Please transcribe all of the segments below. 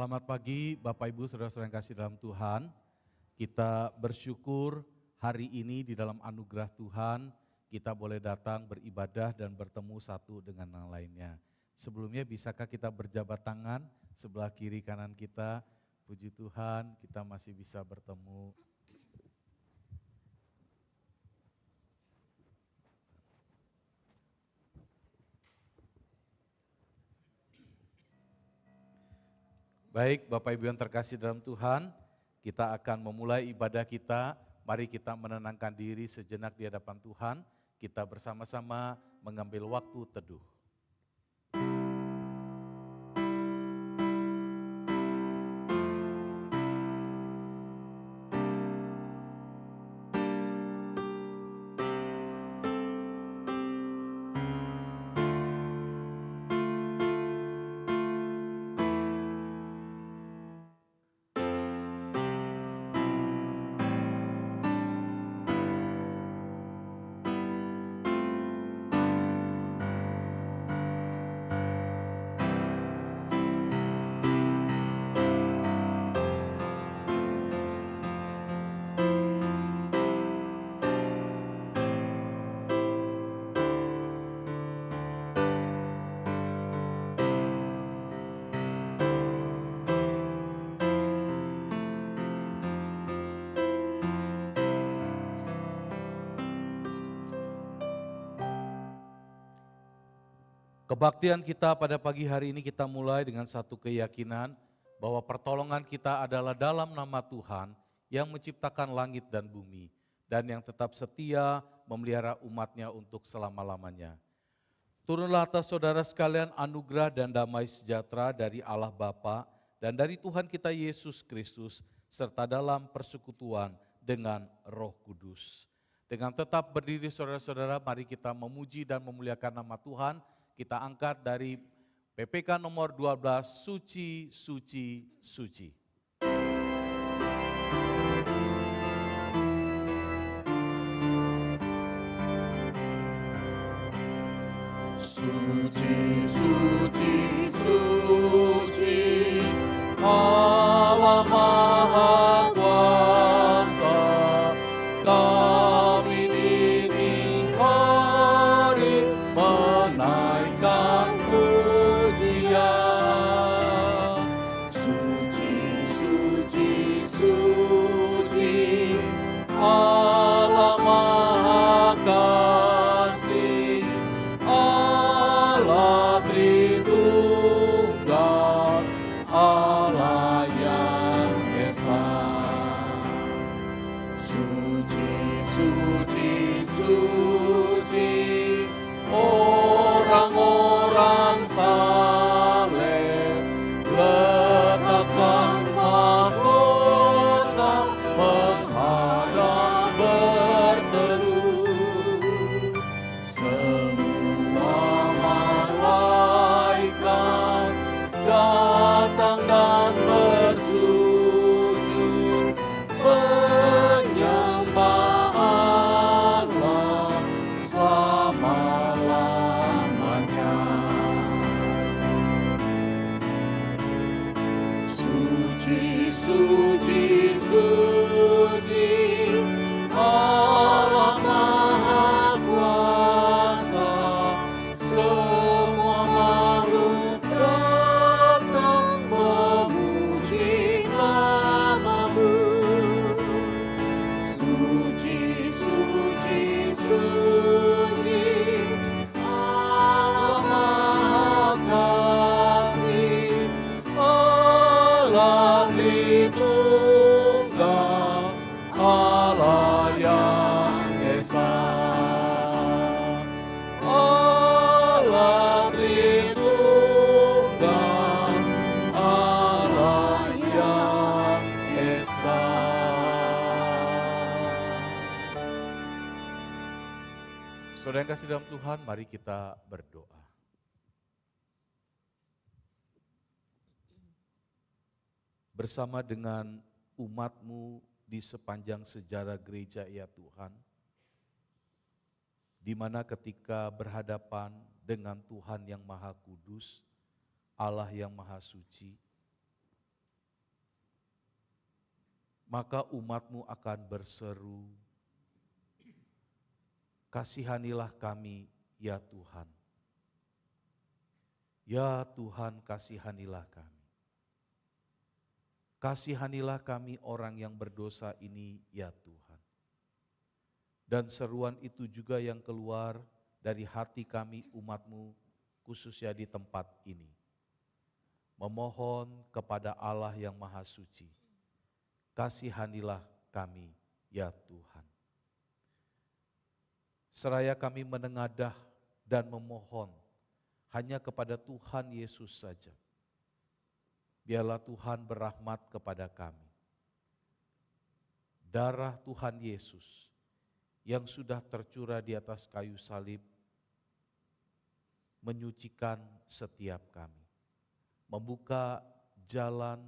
Selamat pagi Bapak Ibu Saudara-saudara yang kasih dalam Tuhan. Kita bersyukur hari ini di dalam anugerah Tuhan kita boleh datang beribadah dan bertemu satu dengan yang lainnya. Sebelumnya bisakah kita berjabat tangan sebelah kiri kanan kita? Puji Tuhan kita masih bisa bertemu. Baik, Bapak Ibu yang terkasih dalam Tuhan, kita akan memulai ibadah kita. Mari kita menenangkan diri sejenak di hadapan Tuhan. Kita bersama-sama mengambil waktu teduh. Kebaktian kita pada pagi hari ini kita mulai dengan satu keyakinan bahwa pertolongan kita adalah dalam nama Tuhan yang menciptakan langit dan bumi dan yang tetap setia memelihara umatnya untuk selama-lamanya. Turunlah atas saudara sekalian anugerah dan damai sejahtera dari Allah Bapa dan dari Tuhan kita Yesus Kristus serta dalam persekutuan dengan Roh Kudus. Dengan tetap berdiri saudara-saudara, mari kita memuji dan memuliakan nama Tuhan. Kita angkat dari PPK nomor 12, Suci, Suci, Suci. Suci, suci, suci, Allah Maha Kuasa, kami dini hari menaikkan pujian. Suci, suci, suci, Allah Maha Kasih, Allah Tritunggal, Allah yang Esa. Suci, suci, suci, orang-orang saleh letakkan mahkota menghadap berteduh. Semua malaikat datang dan bersujud menyembah Allah selama-lamanya. Suci, suci, suci, Allah Maha Kuasa, semua makhluk datang memuji nama-Mu. Suci, suci, suci, Allah Maha Kasih, Allah Tritunggal, Allah yang Esa. Allah Tritunggal, Allah yang Esa. Saudara yang kasih dalam Tuhan, mari kita berdoa. Bersama dengan umat-Mu di sepanjang sejarah gereja ya Tuhan, di mana ketika berhadapan dengan Tuhan yang Maha Kudus, Allah yang Maha Suci, maka umat-Mu akan berseru, kasihanilah kami ya Tuhan. Ya Tuhan, kasihanilah kami. Kasihanilah kami orang yang berdosa ini ya Tuhan. Dan seruan itu juga yang keluar dari hati kami umat-Mu khususnya di tempat ini. Memohon kepada Allah yang Maha Suci, kasihanilah kami ya Tuhan. Seraya kami menengadah dan memohon hanya kepada Tuhan Yesus saja. Biarlah Tuhan berrahmat kepada kami. Darah Tuhan Yesus yang sudah tercurah di atas kayu salib menyucikan setiap kami. Membuka jalan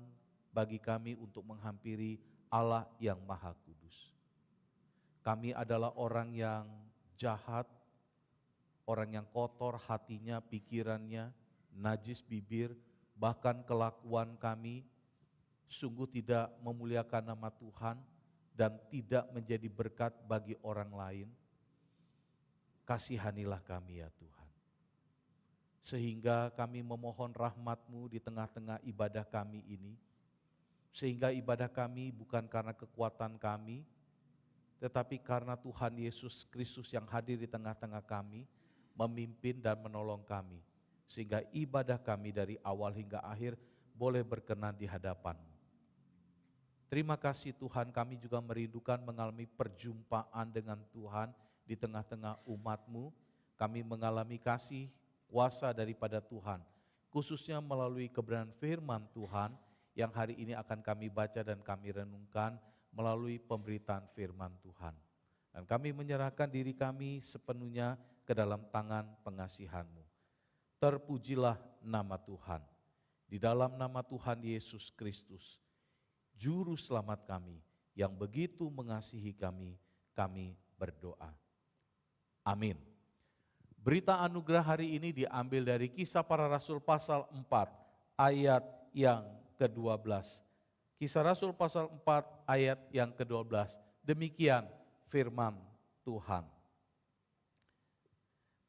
bagi kami untuk menghampiri Allah yang Maha Kudus. Kami adalah orang yang jahat, orang yang kotor hatinya, pikirannya, najis bibir, bahkan kelakuan kami sungguh tidak memuliakan nama Tuhan dan tidak menjadi berkat bagi orang lain. Kasihanilah kami ya Tuhan. Sehingga kami memohon rahmat-Mu di tengah-tengah ibadah kami ini. Sehingga ibadah kami bukan karena kekuatan kami, tetapi karena Tuhan Yesus Kristus yang hadir di tengah-tengah kami, memimpin dan menolong kami. Sehingga ibadah kami dari awal hingga akhir boleh berkenan di hadapan-Mu. Terima kasih Tuhan, kami juga merindukan mengalami perjumpaan dengan Tuhan di tengah-tengah umat-Mu. Kami mengalami kasih kuasa daripada Tuhan, khususnya melalui kebenaran firman Tuhan yang hari ini akan kami baca dan kami renungkan melalui pemberitaan firman Tuhan. Dan kami menyerahkan diri kami sepenuhnya ke dalam tangan pengasihan-Mu. Terpujilah nama Tuhan. Di dalam nama Tuhan Yesus Kristus, Juru Selamat kami yang begitu mengasihi kami, kami berdoa. Amin. Berita anugerah hari ini diambil dari Kisah Para Rasul pasal 4 ayat yang ke-12. Kisah Rasul pasal 4 ayat yang ke-12. Demikian firman Tuhan.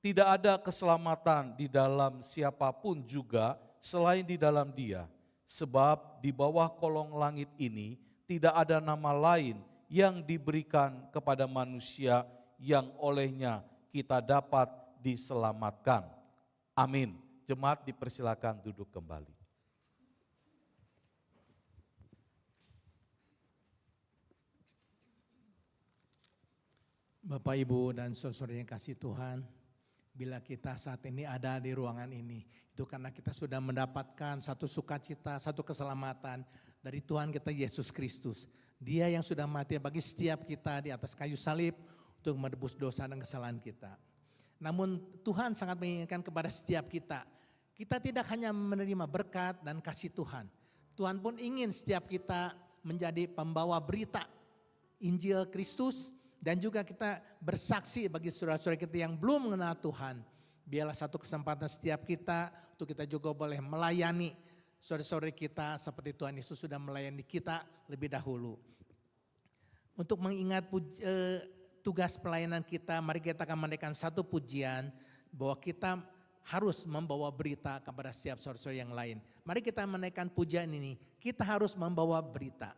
Tidak ada keselamatan di dalam siapapun juga selain di dalam Dia. Sebab di bawah kolong langit ini tidak ada nama lain yang diberikan kepada manusia yang olehnya kita dapat diselamatkan. Amin. Jemaat dipersilakan duduk kembali. Bapak, Ibu, dan saudara yang kasih Tuhan, bila kita saat ini ada di ruangan ini, itu karena kita sudah mendapatkan satu sukacita, satu keselamatan dari Tuhan kita Yesus Kristus. Dia yang sudah mati bagi setiap kita di atas kayu salib untuk menebus dosa dan kesalahan kita. Namun Tuhan sangat menginginkan kepada setiap kita. Kita tidak hanya menerima berkat dan kasih Tuhan. Tuhan pun ingin setiap kita menjadi pembawa berita Injil Kristus. Dan juga kita bersaksi bagi saudara-saudara kita yang belum mengenal Tuhan. Biarlah satu kesempatan setiap kita untuk kita juga boleh melayani saudara-saudara kita seperti Tuhan Yesus sudah melayani kita lebih dahulu. Untuk mengingat tugas pelayanan kita, mari kita akan menaikkan satu pujian bahwa kita harus membawa berita kepada setiap saudara-saudara yang lain. Mari kita menaikkan pujian ini, kita harus membawa berita.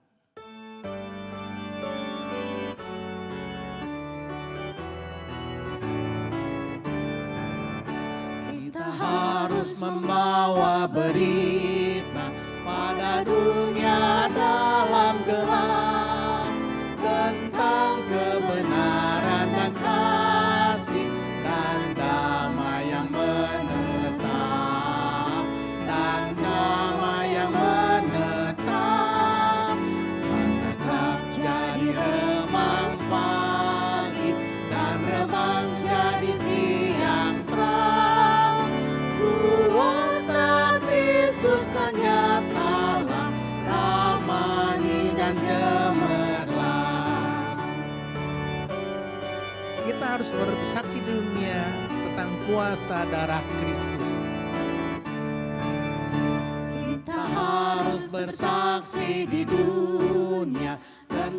Harus membawa berita pada dunia dalam gelap tentang kebenaran dan kasih dan damai yang menetap dan damai yang menetap karena gelap jadi remang pagi dan remang jadi siang terang. Kuasa Kristus ternyatalah ramani dan cemerlang. Kita harus bersaksi di dunia tentang kuasa darah Kristus. Kita harus bersaksi di dunia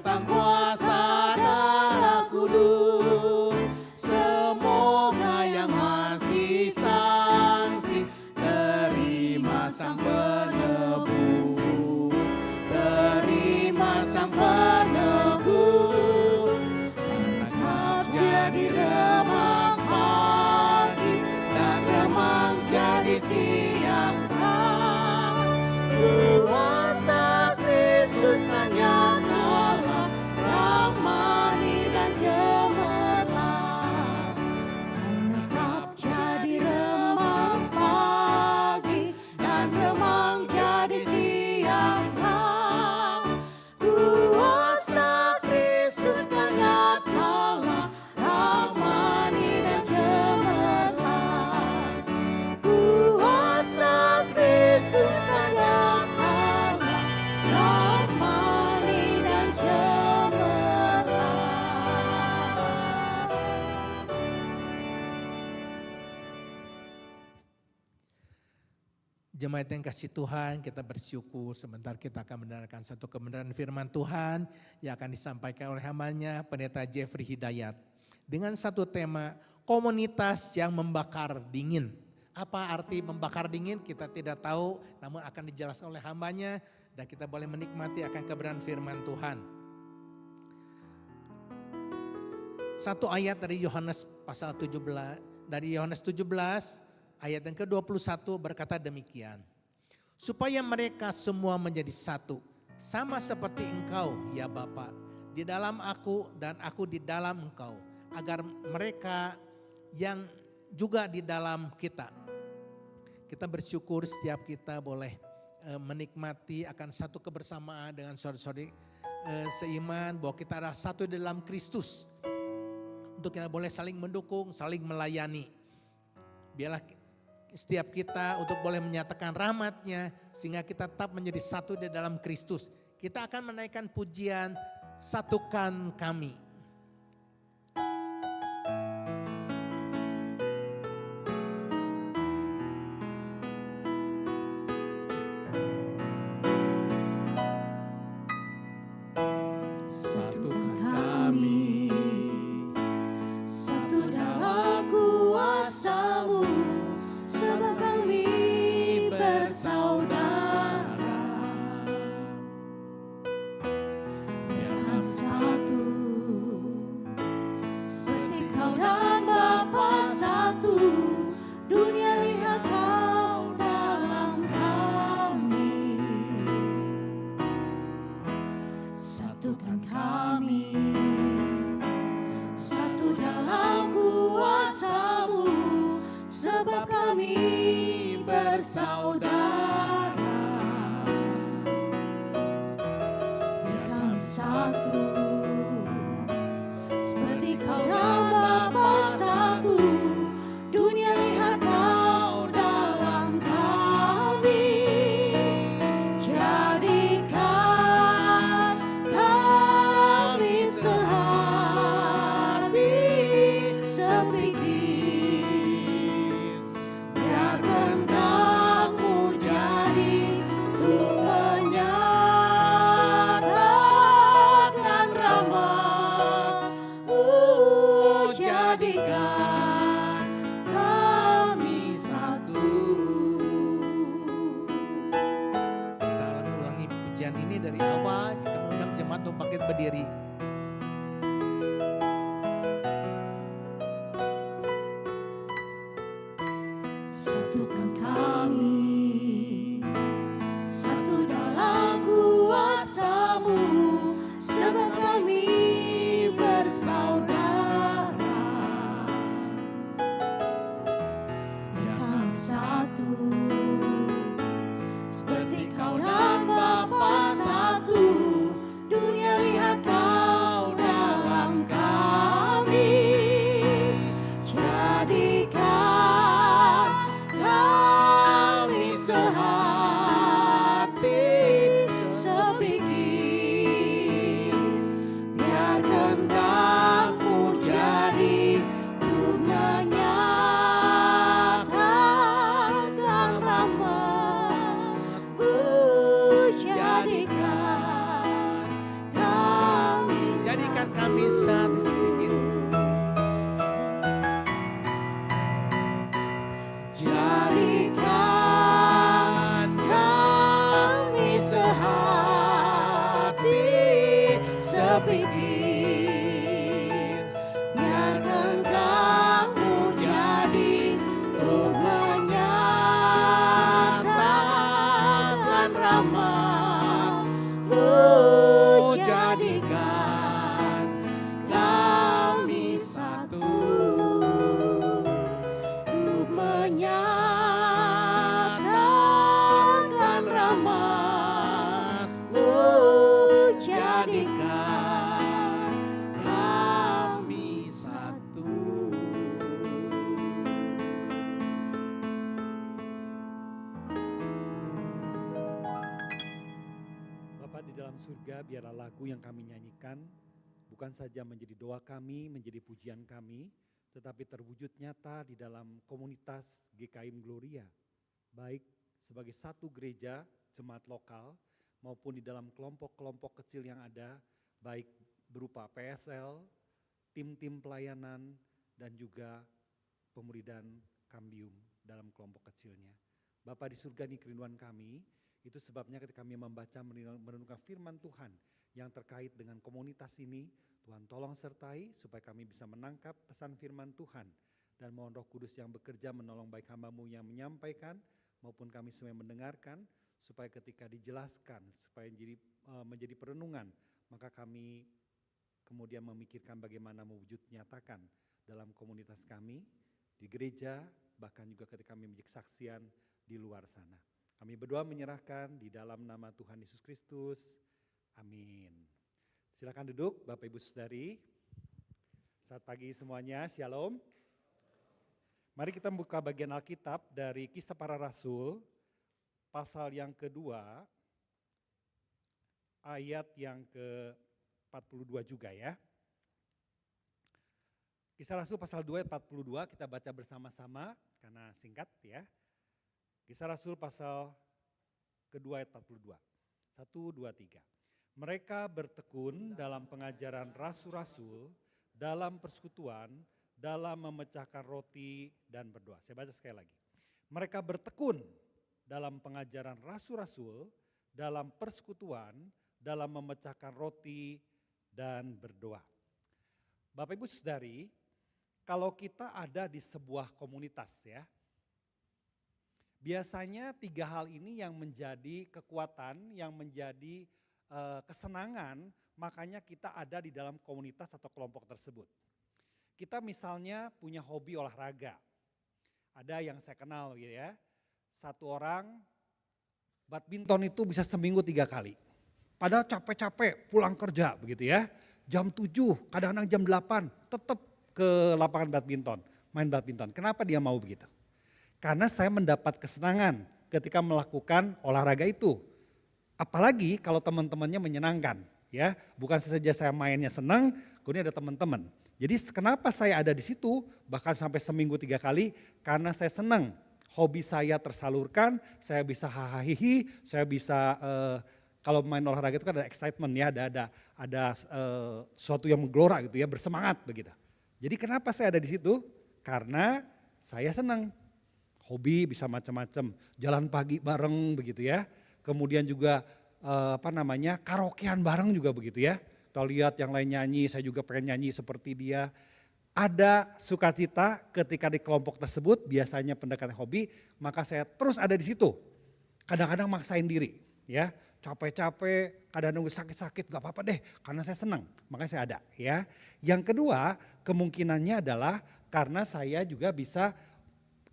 tentang kuasa darah kudus. Semoga yang masih saksi terima sang penebus, terima sang penebus. Rangkap jadi remang pagi dan remang jadi siang terang. Kuasa Kristus hanya nyatalah, ramani dan cemerlang. Rangkap jadi remang pagi dan remang jadi siang terang. Kuasa Kristus nyatalah, ramani dan cemerlang. Kuasa Kristus nyatalah, ramani dan cemerlang. Jemaat yang kasih Tuhan, kita bersyukur sebentar kita akan mendengarkan satu kebenaran firman Tuhan yang akan disampaikan oleh hambanya Pendeta Jeffrey Hidayat. Dengan satu tema, komunitas yang membakar dingin. Apa arti membakar dingin kita tidak tahu, namun akan dijelaskan oleh hambanya dan kita boleh menikmati akan kebenaran firman Tuhan. Satu ayat dari Yohanes pasal 17, dari Yohanes 17 ayat yang ke-21 berkata demikian. Supaya mereka semua menjadi satu, sama seperti engkau ya Bapa, di dalam aku dan aku di dalam engkau, agar mereka yang juga di dalam kita. Kita bersyukur setiap kita boleh menikmati akan satu kebersamaan dengan saudara-saudari seiman bahwa kita adalah satu di dalam Kristus. Untuk kita boleh saling mendukung, saling melayani. Biarlah setiap kita untuk boleh menyatakan rahmat-Nya sehingga kita tetap menjadi satu di dalam Kristus. Kita akan menaikkan pujian Satukan Kami. Satukan kami, satu dalam kuasa-Mu, sebab kami bersaudara. Biarkan satu, seperti Kau dan Bapa satu, dunia lihat Kau dalam kami. Satukan kami, satu dalam kuasa-Mu, sebab kami bersaudara. Biarkan satu, seperti Kau dan Bapa satu, dunia lihat Kau dalam kami. Jadikan kami sehati, sepikir, biar kehendak-Mu jadi untuk menyatakan rahmat-Mu jadikan kami satu sedikit. Jadikan kami sehati sepikir, biar kehendak-Mu jadi untuk menyatakan rahmat-Mu. Jadikan kami satu untuk menyatakan rahmat-Mu. Jadikan kami satu. Bapa di dalam surga, biarlah lagu yang kami nyanyikan bukan saja menjadi doa kami, menjadi pujian kami, tetapi terwujud nyata di dalam komunitas GKIM Gloria, baik sebagai satu gereja, jemaat lokal, maupun di dalam kelompok-kelompok kecil yang ada, baik berupa PSL, tim-tim pelayanan, dan juga pemuridan Kambium dalam kelompok kecilnya. Bapa di surga, ini kerinduan kami, itu sebabnya ketika kami membaca merenungkan firman Tuhan yang terkait dengan komunitas ini, Tuhan tolong sertai supaya kami bisa menangkap pesan firman Tuhan, dan mohon Roh Kudus yang bekerja menolong baik hamba-Mu yang menyampaikan maupun kami semua yang mendengarkan, supaya ketika dijelaskan, supaya menjadi perenungan, maka kami kemudian memikirkan bagaimana mewujud nyatakan dalam komunitas kami, di gereja, bahkan juga ketika kami menjadi kesaksian di luar sana. Kami berdoa menyerahkan di dalam nama Tuhan Yesus Kristus. Amin. Silakan duduk Bapak Ibu Saudari. Selamat pagi semuanya, Shalom. Mari kita buka bagian Alkitab dari Kisah Para Rasul, pasal yang kedua, ayat yang ke-42 juga ya. Kisah Rasul pasal 2 ayat 42 kita baca bersama-sama karena singkat ya. Kisah Rasul pasal kedua ayat 42. 1, 2, 3. Mereka bertekun dalam pengajaran rasul-rasul, dalam persekutuan, dalam memecahkan roti dan berdoa. Saya baca sekali lagi. Mereka bertekun dalam pengajaran rasul-rasul, dalam persekutuan, dalam memecahkan roti dan berdoa. Bapak Ibu Saudari, kalau kita ada di sebuah komunitas ya, biasanya 3 hal ini yang menjadi kekuatan, yang menjadi kesenangan, makanya kita ada di dalam komunitas atau kelompok tersebut. Kita misalnya punya hobi olahraga, ada yang saya kenal gitu ya, satu orang badminton itu bisa seminggu 3 kali. Padahal capek-capek pulang kerja begitu ya, jam 7, kadang-kadang jam 8 tetap ke lapangan badminton, main badminton. Kenapa dia mau begitu? Karena saya mendapat kesenangan ketika melakukan olahraga itu. Apalagi kalau teman-temannya menyenangkan ya. Bukan saja saya mainnya senang, kemudian ada teman-teman. Jadi kenapa saya ada di situ bahkan sampai seminggu 3 kali? Karena saya senang. Hobi saya tersalurkan, saya bisa hahaha, saya bisa kalau main olahraga itu kan ada excitement ya, ada sesuatu yang menggelora gitu ya, bersemangat begitu. Jadi kenapa saya ada di situ? Karena saya senang. Hobi bisa macam-macam, jalan pagi bareng begitu ya. Kemudian juga karaokean bareng juga begitu ya. Kita lihat yang lain nyanyi, saya juga pengen nyanyi seperti dia. Ada sukacita ketika di kelompok tersebut, biasanya pendekatan hobi, maka saya terus ada di situ. Kadang-kadang maksain diri ya, capek-capek, kadang-kadang sakit-sakit, gak apa-apa deh karena saya senang, makanya saya ada ya. Yang kedua kemungkinannya adalah karena saya juga bisa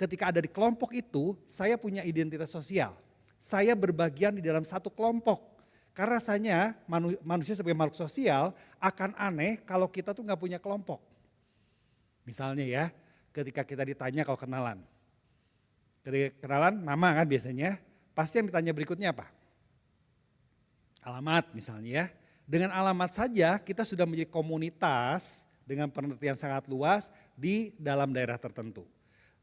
ketika ada di kelompok itu, saya punya identitas sosial. Saya berbagian di dalam satu kelompok. Karena rasanya manusia sebagai makhluk sosial akan aneh kalau kita tuh gak punya kelompok. Misalnya ya, ketika kita ditanya kalau kenalan. Ketika kenalan nama kan biasanya, pasti yang ditanya berikutnya apa? Alamat misalnya ya. Dengan alamat saja kita sudah menjadi komunitas dengan pengertian sangat luas di dalam daerah tertentu.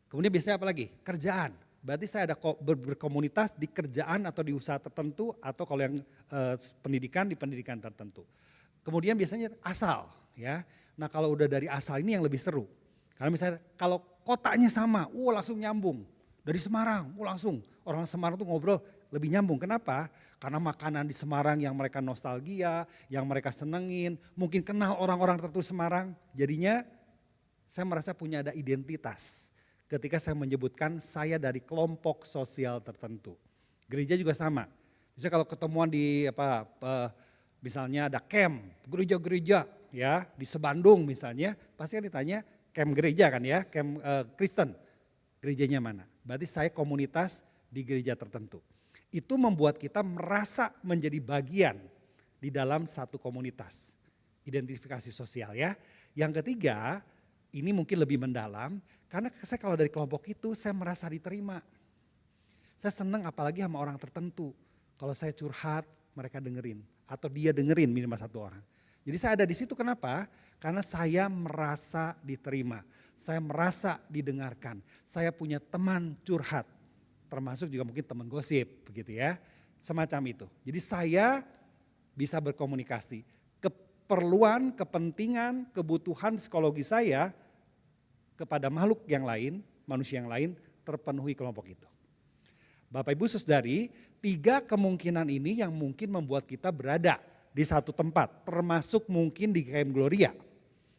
Kemudian biasanya apa lagi? Kerjaan. Berarti saya ada berkomunitas di kerjaan atau di usaha tertentu atau kalau yang pendidikan di pendidikan tertentu. Kemudian biasanya asal. ya. Nah kalau udah dari asal ini yang lebih seru. Karena misalnya kalau kotanya sama, langsung nyambung. Dari Semarang, langsung. Orang Semarang tuh ngobrol lebih nyambung. Kenapa? Karena makanan di Semarang yang mereka nostalgia, yang mereka senengin. Mungkin kenal orang-orang tertentu Semarang. Jadinya saya merasa punya ada identitas. Ketika saya menyebutkan saya dari kelompok sosial tertentu. Gereja juga sama. Misalnya kalau ketemuan di misalnya ada camp, gereja-gereja ya di Sebandung misalnya, pasti kan ditanya camp gereja kan ya, camp Kristen. Gerejanya mana? Berarti saya komunitas di gereja tertentu. Itu membuat kita merasa menjadi bagian di dalam satu komunitas. Identifikasi sosial ya. Yang ketiga, ini mungkin lebih mendalam, karena saya kalau dari kelompok itu saya merasa diterima. Saya senang apalagi sama orang tertentu. Kalau saya curhat, mereka dengerin. Atau dia dengerin minimal satu orang. Jadi saya ada di situ kenapa? Karena saya merasa diterima. Saya merasa didengarkan. Saya punya teman curhat. Termasuk juga mungkin teman gosip begitu ya. Semacam itu. Jadi saya bisa berkomunikasi. Keperluan, kepentingan, kebutuhan psikologi saya kepada makhluk yang lain, manusia yang lain terpenuhi kelompok itu. Bapak Ibu Saudari, 3 kemungkinan ini yang mungkin membuat kita berada di satu tempat, termasuk mungkin di Camp Gloria,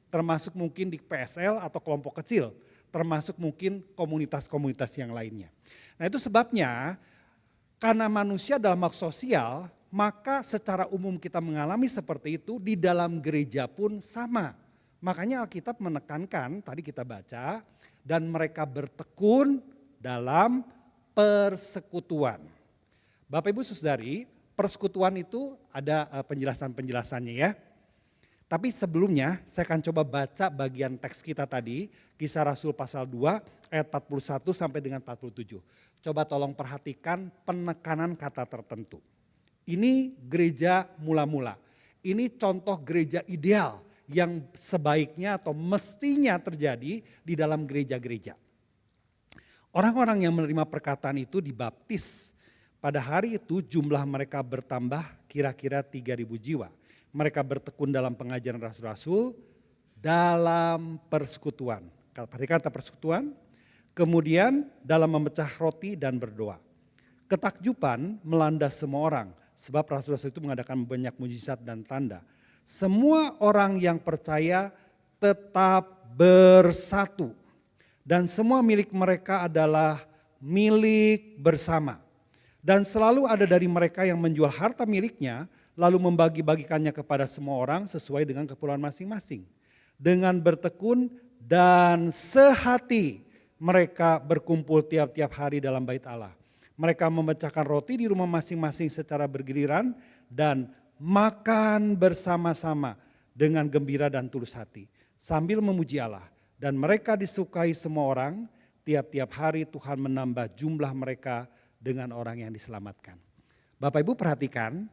termasuk mungkin di PSL atau kelompok kecil, termasuk mungkin komunitas-komunitas yang lainnya. Nah itu sebabnya karena manusia dalam makhluk sosial, maka secara umum kita mengalami seperti itu di dalam gereja pun sama. Makanya Alkitab menekankan, tadi kita baca, dan mereka bertekun dalam persekutuan. Bapak Ibu Saudari, persekutuan itu ada penjelasan-penjelasannya ya. Tapi sebelumnya saya akan coba baca bagian teks kita tadi, Kisah Rasul pasal 2 ayat 41 sampai dengan 47. Coba tolong perhatikan penekanan kata tertentu. Ini gereja mula-mula, ini contoh gereja ideal yang sebaiknya atau mestinya terjadi di dalam gereja-gereja. Orang-orang yang menerima perkataan itu dibaptis. Pada hari itu jumlah mereka bertambah kira-kira 3.000 jiwa. Mereka bertekun dalam pengajaran rasul-rasul, dalam persekutuan. Perhatikan kata persekutuan, kemudian dalam memecah roti dan berdoa. Ketakjuban melanda semua orang, sebab rasul-rasul itu mengadakan banyak mujizat dan tanda. Semua orang yang percaya tetap bersatu. Dan semua milik mereka adalah milik bersama. Dan selalu ada dari mereka yang menjual harta miliknya, lalu membagi-bagikannya kepada semua orang sesuai dengan keperluan masing-masing. Dengan bertekun dan sehati mereka berkumpul tiap-tiap hari dalam bait Allah. Mereka memecahkan roti di rumah masing-masing secara bergiliran dan makan bersama-sama dengan gembira dan tulus hati sambil memuji Allah. Dan mereka disukai semua orang, tiap-tiap hari Tuhan menambah jumlah mereka dengan orang yang diselamatkan. Bapak Ibu perhatikan,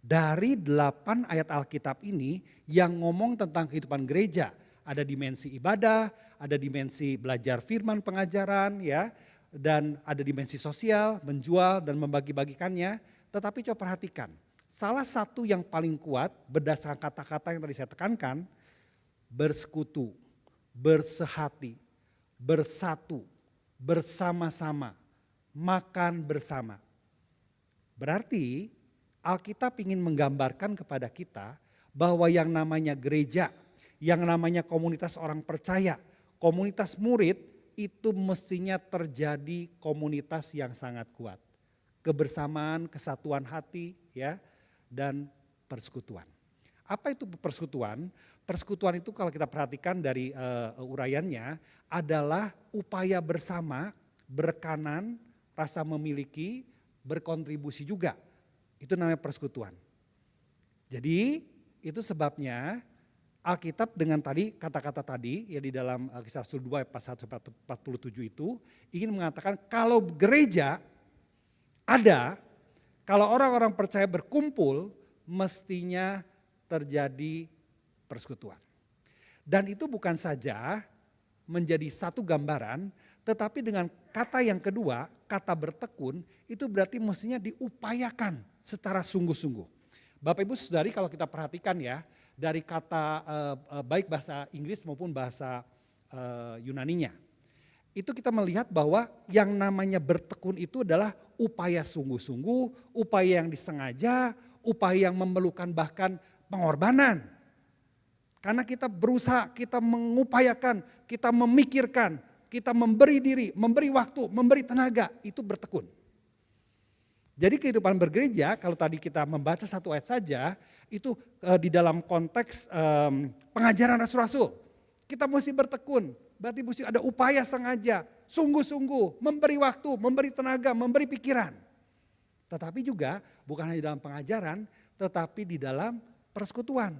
dari 8 ayat Alkitab ini yang ngomong tentang kehidupan gereja. Ada dimensi ibadah, ada dimensi belajar firman pengajaran ya, dan ada dimensi sosial, menjual dan membagi-bagikannya. Tetapi coba perhatikan, salah satu yang paling kuat berdasarkan kata-kata yang tadi saya tekankan, bersekutu, bersehati, bersatu, bersama-sama, makan bersama. Berarti Alkitab ingin menggambarkan kepada kita bahwa yang namanya gereja, yang namanya komunitas orang percaya, komunitas murid itu mestinya terjadi komunitas yang sangat kuat. Kebersamaan, kesatuan hati ya, dan persekutuan. Apa itu persekutuan? Persekutuan itu kalau kita perhatikan dari uraiannya adalah upaya bersama, berkanan, rasa memiliki, berkontribusi juga. Itu namanya persekutuan. Jadi itu sebabnya Alkitab dengan tadi kata-kata tadi ya di dalam Kisah Rasul 2 ayat 41-47 itu ingin mengatakan kalau gereja ada, kalau orang-orang percaya berkumpul mestinya terjadi persekutuan. Dan itu bukan saja menjadi satu gambaran, tetapi dengan kata yang kedua, kata bertekun, itu berarti mestinya diupayakan secara sungguh-sungguh. Bapak Ibu Saudari kalau kita perhatikan ya, dari kata baik bahasa Inggris maupun bahasa Yunaninya. Itu kita melihat bahwa yang namanya bertekun itu adalah upaya sungguh-sungguh, upaya yang disengaja, upaya yang memerlukan bahkan pengorbanan. Karena kita berusaha, kita mengupayakan, kita memikirkan, kita memberi diri, memberi waktu, memberi tenaga, itu bertekun. Jadi kehidupan bergereja, kalau tadi kita membaca satu ayat saja, itu di dalam konteks pengajaran rasul-rasul. Kita mesti bertekun, berarti mesti ada upaya sengaja, sungguh-sungguh, memberi waktu, memberi tenaga, memberi pikiran. Tetapi juga bukan hanya dalam pengajaran, tetapi di dalam persekutuan.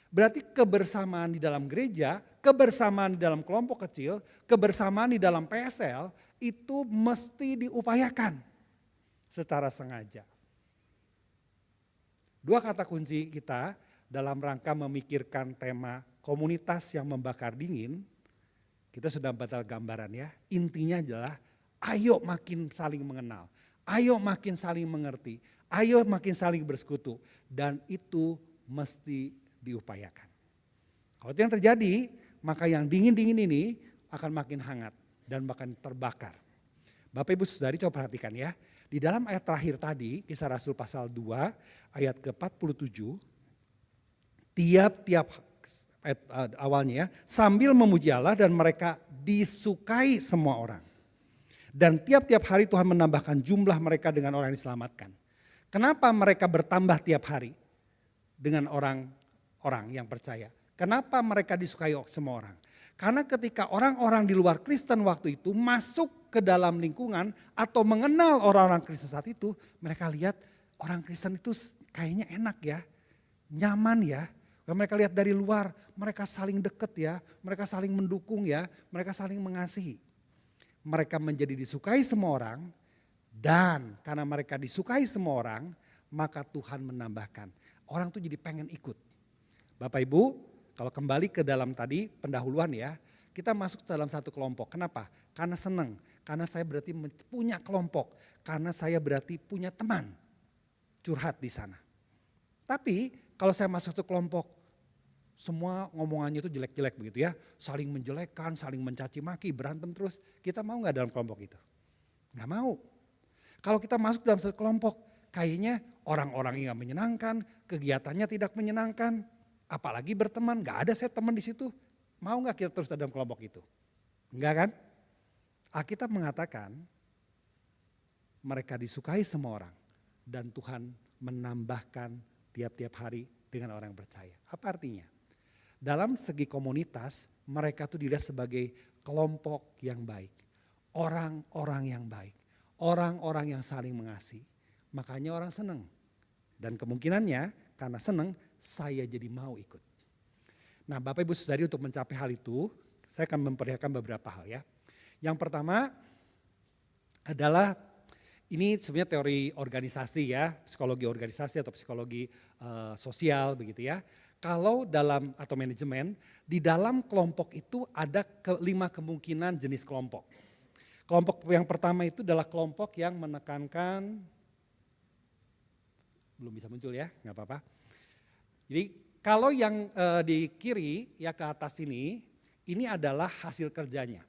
Berarti kebersamaan di dalam gereja, kebersamaan di dalam kelompok kecil, kebersamaan di dalam PSL itu mesti diupayakan secara sengaja. Dua kata kunci kita dalam rangka memikirkan tema komunitas yang membakar dingin, kita sudah batal gambaran ya. Intinya adalah ayo makin saling mengenal, ayo makin saling mengerti, ayo makin saling bersekutu, dan itu mesti diupayakan. Kalau itu yang terjadi, maka yang dingin-dingin ini akan makin hangat dan makin terbakar. Bapak Ibu Saudari coba perhatikan ya. Di dalam ayat terakhir tadi, Kisah Rasul pasal 2 ayat ke-47, tiap-tiap ayat awalnya ya, sambil memuji Allah dan mereka disukai semua orang. Dan tiap-tiap hari Tuhan menambahkan jumlah mereka dengan orang yang diselamatkan. Kenapa mereka bertambah tiap hari dengan orang-orang yang percaya? Kenapa mereka disukai semua orang? Karena ketika orang-orang di luar Kristen waktu itu masuk ke dalam lingkungan atau mengenal orang-orang Kristen saat itu, mereka lihat orang Kristen itu kayaknya enak ya, nyaman ya. Mereka lihat dari luar, mereka saling deket ya, mereka saling mendukung ya, mereka saling mengasihi. Mereka menjadi disukai semua orang, dan karena mereka disukai semua orang, maka Tuhan menambahkan. Orang tuh jadi pengen ikut. Bapak Ibu, kalau kembali ke dalam tadi pendahuluan ya, kita masuk ke dalam satu kelompok. Kenapa? Karena senang, karena saya berarti punya kelompok, karena saya berarti punya teman curhat di sana. Tapi kalau saya masuk ke kelompok, semua ngomongannya itu jelek-jelek begitu ya, saling menjelekkan, saling mencaci maki, berantem terus. Kita mau nggak dalam kelompok itu? Nggak mau. Kalau kita masuk dalam satu kelompok, kayaknya orang-orang yang menyenangkan, kegiatannya tidak menyenangkan. Apalagi berteman, gak ada saya teman di situ. Mau gak kita terus dalam kelompok itu? Enggak kan? Alkitab mengatakan mereka disukai semua orang. Dan Tuhan menambahkan tiap-tiap hari dengan orang yang percaya. Apa artinya? Dalam segi komunitas, mereka tuh dilihat sebagai kelompok yang baik. Orang-orang yang baik. Orang-orang yang saling mengasihi. Makanya orang senang. Dan kemungkinannya karena senang, saya jadi mau ikut. Nah Bapak Ibu Saudari, untuk mencapai hal itu, saya akan memperlihatkan beberapa hal ya. Yang pertama adalah, ini sebenarnya teori organisasi ya, psikologi organisasi atau psikologi sosial begitu ya. Kalau dalam atau manajemen, di dalam kelompok itu ada 5 kemungkinan jenis kelompok. Kelompok yang pertama itu adalah kelompok yang menekankan, belum bisa muncul ya, nggak apa-apa. Jadi kalau yang di kiri ya ke atas ini adalah hasil kerjanya.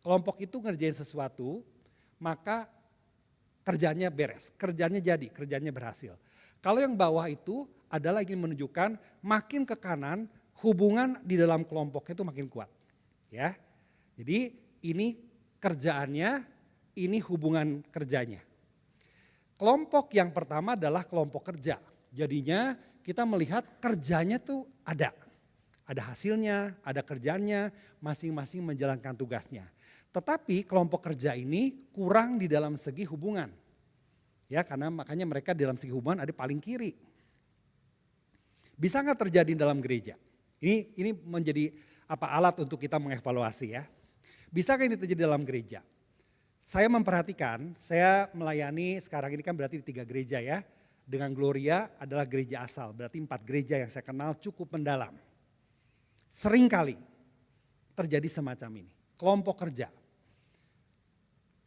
Kelompok itu ngerjain sesuatu, maka kerjanya beres, kerjanya jadi, kerjanya berhasil. Kalau yang bawah itu adalah ingin menunjukkan makin ke kanan hubungan di dalam kelompoknya itu makin kuat. Ya, jadi ini kerjaannya, ini hubungan kerjanya. Kelompok yang pertama adalah kelompok kerja. Jadinya kita melihat kerjanya tuh ada hasilnya, ada kerjanya, masing-masing menjalankan tugasnya. Tetapi kelompok kerja ini kurang di dalam segi hubungan. Ya, karena makanya mereka dalam segi hubungan ada paling kiri. Bisa nggak terjadi dalam gereja? Ini menjadi alat untuk kita mengevaluasi ya. Bisa nggak ini terjadi dalam gereja? Saya memperhatikan, saya melayani sekarang ini kan berarti di 3 gereja ya. Dengan Gloria adalah gereja asal, berarti 4 gereja yang saya kenal cukup mendalam. Seringkali terjadi semacam ini, kelompok kerja.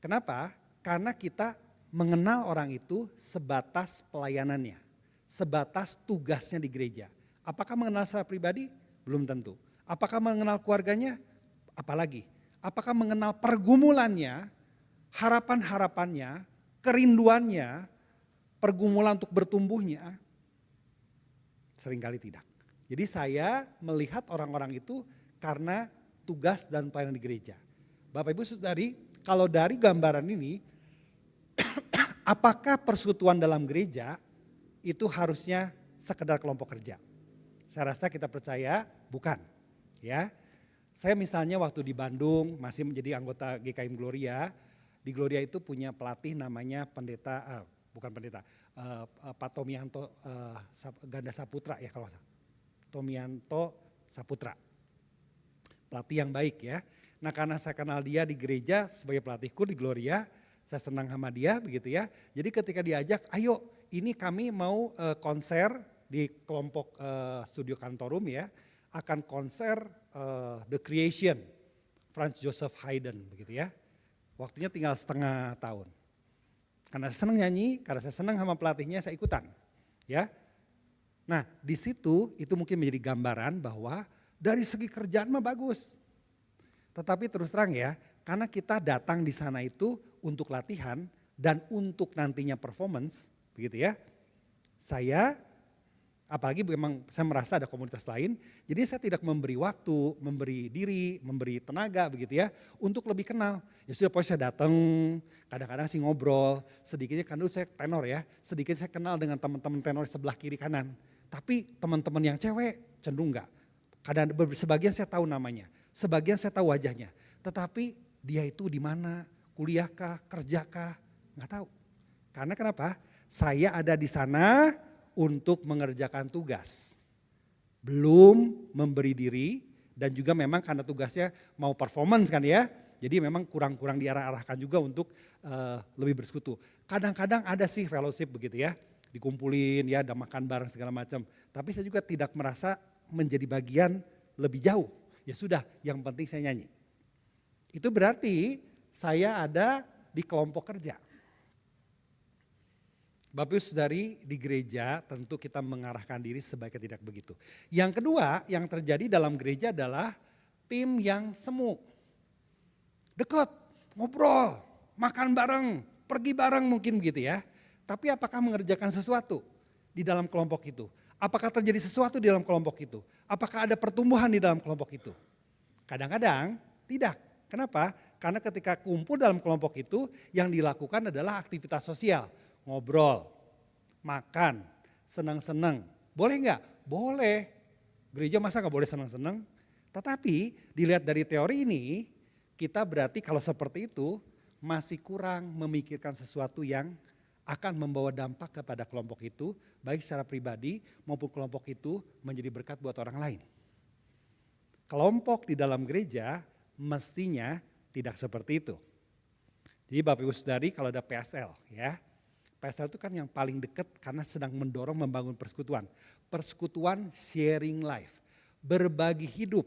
Kenapa? Karena kita mengenal orang itu sebatas pelayanannya, sebatas tugasnya di gereja. Apakah mengenal secara pribadi? Belum tentu. Apakah mengenal keluarganya? Apalagi. Apakah mengenal pergumulannya, harapan-harapannya, kerinduannya, pergumulan untuk bertumbuhnya? Seringkali tidak. Jadi saya melihat orang-orang itu karena tugas dan pelayanan di gereja. Bapak Ibu Saudari, kalau dari gambaran ini, apakah persekutuan dalam gereja itu harusnya sekedar kelompok kerja? Saya rasa kita percaya bukan, ya. Saya misalnya waktu di Bandung masih menjadi anggota GKIM Gloria, di Gloria itu punya pelatih namanya Pak Tomianto Ganda Saputra ya kalau salah. Tomianto Saputra, pelatih yang baik ya. Nah karena saya kenal dia di gereja sebagai pelatihku di Gloria, saya senang sama dia begitu ya. Jadi ketika diajak, ayo ini kami mau konser di kelompok studio Kantorum ya, akan konser The Creation, Franz Joseph Haydn begitu ya. Waktunya tinggal setengah tahun. Karena saya senang nyanyi, karena saya senang sama pelatihnya, saya ikutan ya. Nah di situ itu mungkin menjadi gambaran bahwa dari segi kerjaan mah bagus. Tetapi terus terang ya, karena kita datang di sana itu untuk latihan dan untuk nantinya performance begitu ya. Saya apalagi memang saya merasa ada komunitas lain, jadi saya tidak memberi waktu, memberi diri, memberi tenaga begitu ya, untuk lebih kenal. Ya sudah pokoknya saya datang, kadang-kadang sih ngobrol, sedikitnya kan dulu saya tenor ya, sedikit saya kenal dengan teman-teman tenor sebelah kiri kanan. Tapi teman-teman yang cewek cenderung enggak. Kadang sebagian saya tahu namanya, sebagian saya tahu wajahnya. Tetapi dia itu di mana, kuliah kah, kerja kah, enggak tahu. Karena kenapa? Saya ada di sana untuk mengerjakan tugas. Belum memberi diri dan juga memang karena tugasnya mau performance kan ya. Jadi memang kurang-kurang diarah-arahkan juga untuk lebih bersekutu. Kadang-kadang ada sih fellowship begitu ya. Dikumpulin ya, ada makan bareng segala macam. Tapi saya juga tidak merasa menjadi bagian lebih jauh. Ya sudah, yang penting saya nyanyi. Itu berarti saya ada di kelompok kerja. Bapak Ibu Saudari, di gereja tentu kita mengarahkan diri sebaiknya tidak begitu. Yang kedua yang terjadi dalam gereja adalah tim yang semu. Dekat, ngobrol, makan bareng, pergi bareng mungkin begitu ya. Tapi apakah mengerjakan sesuatu di dalam kelompok itu? Apakah terjadi sesuatu di dalam kelompok itu? Apakah ada pertumbuhan di dalam kelompok itu? Kadang-kadang tidak. Kenapa? Karena ketika kumpul dalam kelompok itu yang dilakukan adalah aktivitas sosial. Ngobrol, makan, senang-senang. Boleh nggak? Boleh. Gereja masa nggak boleh senang-senang? Tetapi dilihat dari teori ini, kita berarti kalau seperti itu masih kurang memikirkan sesuatu yang akan membawa dampak kepada kelompok itu, baik secara pribadi maupun kelompok itu menjadi berkat buat orang lain. Kelompok di dalam gereja mestinya tidak seperti itu. Jadi Bapak Ibu Saudari kalau ada PSL ya, PSL itu kan yang paling dekat karena sedang mendorong membangun persekutuan. Persekutuan sharing life, berbagi hidup.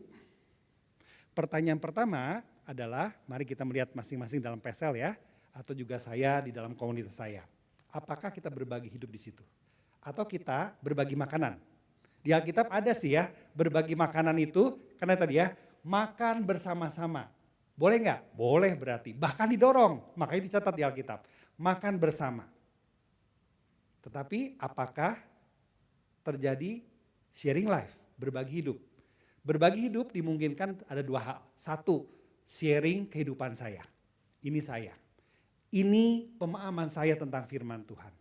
Pertanyaan pertama adalah, mari kita melihat masing-masing dalam PSL ya, atau juga saya di dalam komunitas saya. Apakah kita berbagi hidup di situ? Atau kita berbagi makanan? Di Alkitab ada sih ya, berbagi makanan itu, karena tadi ya, makan bersama-sama. Boleh nggak? Boleh berarti, bahkan didorong, makanya dicatat di Alkitab. Makan bersama. Tetapi apakah terjadi sharing life, berbagi hidup? Berbagi hidup dimungkinkan ada dua hal. Satu, sharing kehidupan saya. Ini saya. Ini pemahaman saya tentang firman Tuhan.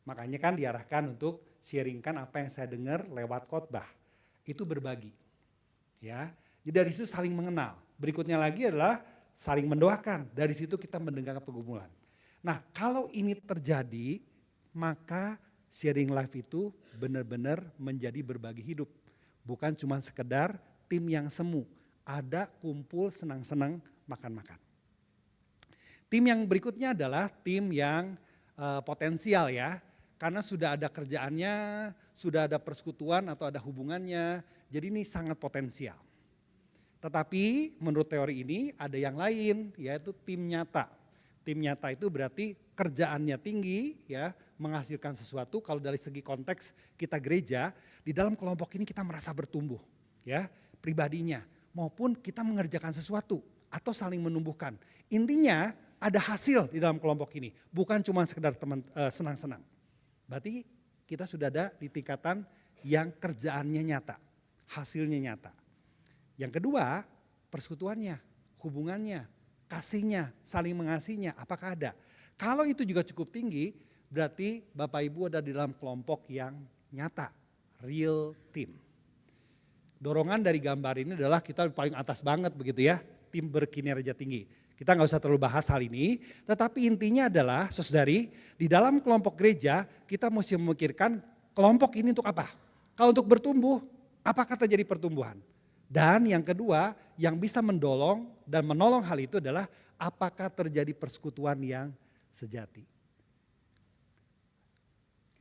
Makanya kan diarahkan untuk sharingkan apa yang saya dengar lewat khotbah. Itu berbagi. Ya, jadi dari situ saling mengenal. Berikutnya lagi adalah saling mendoakan. Dari situ kita mendengarkan pergumulan. Nah, kalau ini terjadi, maka sharing life itu benar-benar menjadi berbagi hidup. Bukan cuma sekedar tim yang semu. Ada kumpul senang-senang makan-makan. Tim yang berikutnya adalah tim yang potensial ya. Karena sudah ada kerjaannya, sudah ada persekutuan atau ada hubungannya. Jadi ini sangat potensial. Tetapi menurut teori ini ada yang lain, yaitu tim nyata. Tim nyata itu berarti kerjaannya tinggi ya, menghasilkan sesuatu, kalau dari segi konteks kita gereja, di dalam kelompok ini kita merasa bertumbuh, ya, pribadinya, maupun kita mengerjakan sesuatu atau saling menumbuhkan. Intinya ada hasil di dalam kelompok ini, bukan cuma sekedar teman senang-senang. Berarti kita sudah ada di tingkatan yang kerjaannya nyata, hasilnya nyata. Yang kedua, persekutuannya, hubungannya, kasihnya, saling mengasihinya, apakah ada? Kalau itu juga cukup tinggi, berarti Bapak Ibu ada di dalam kelompok yang nyata, real team. Dorongan dari gambar ini adalah kita paling atas banget begitu ya, tim berkinerja tinggi. Kita nggak usah terlalu bahas hal ini, tetapi intinya adalah saudari, di dalam kelompok gereja kita mesti memikirkan kelompok ini untuk apa? Kalau untuk bertumbuh, apakah terjadi pertumbuhan? Dan yang kedua, yang bisa mendorong dan menolong hal itu adalah apakah terjadi persekutuan yang sejati.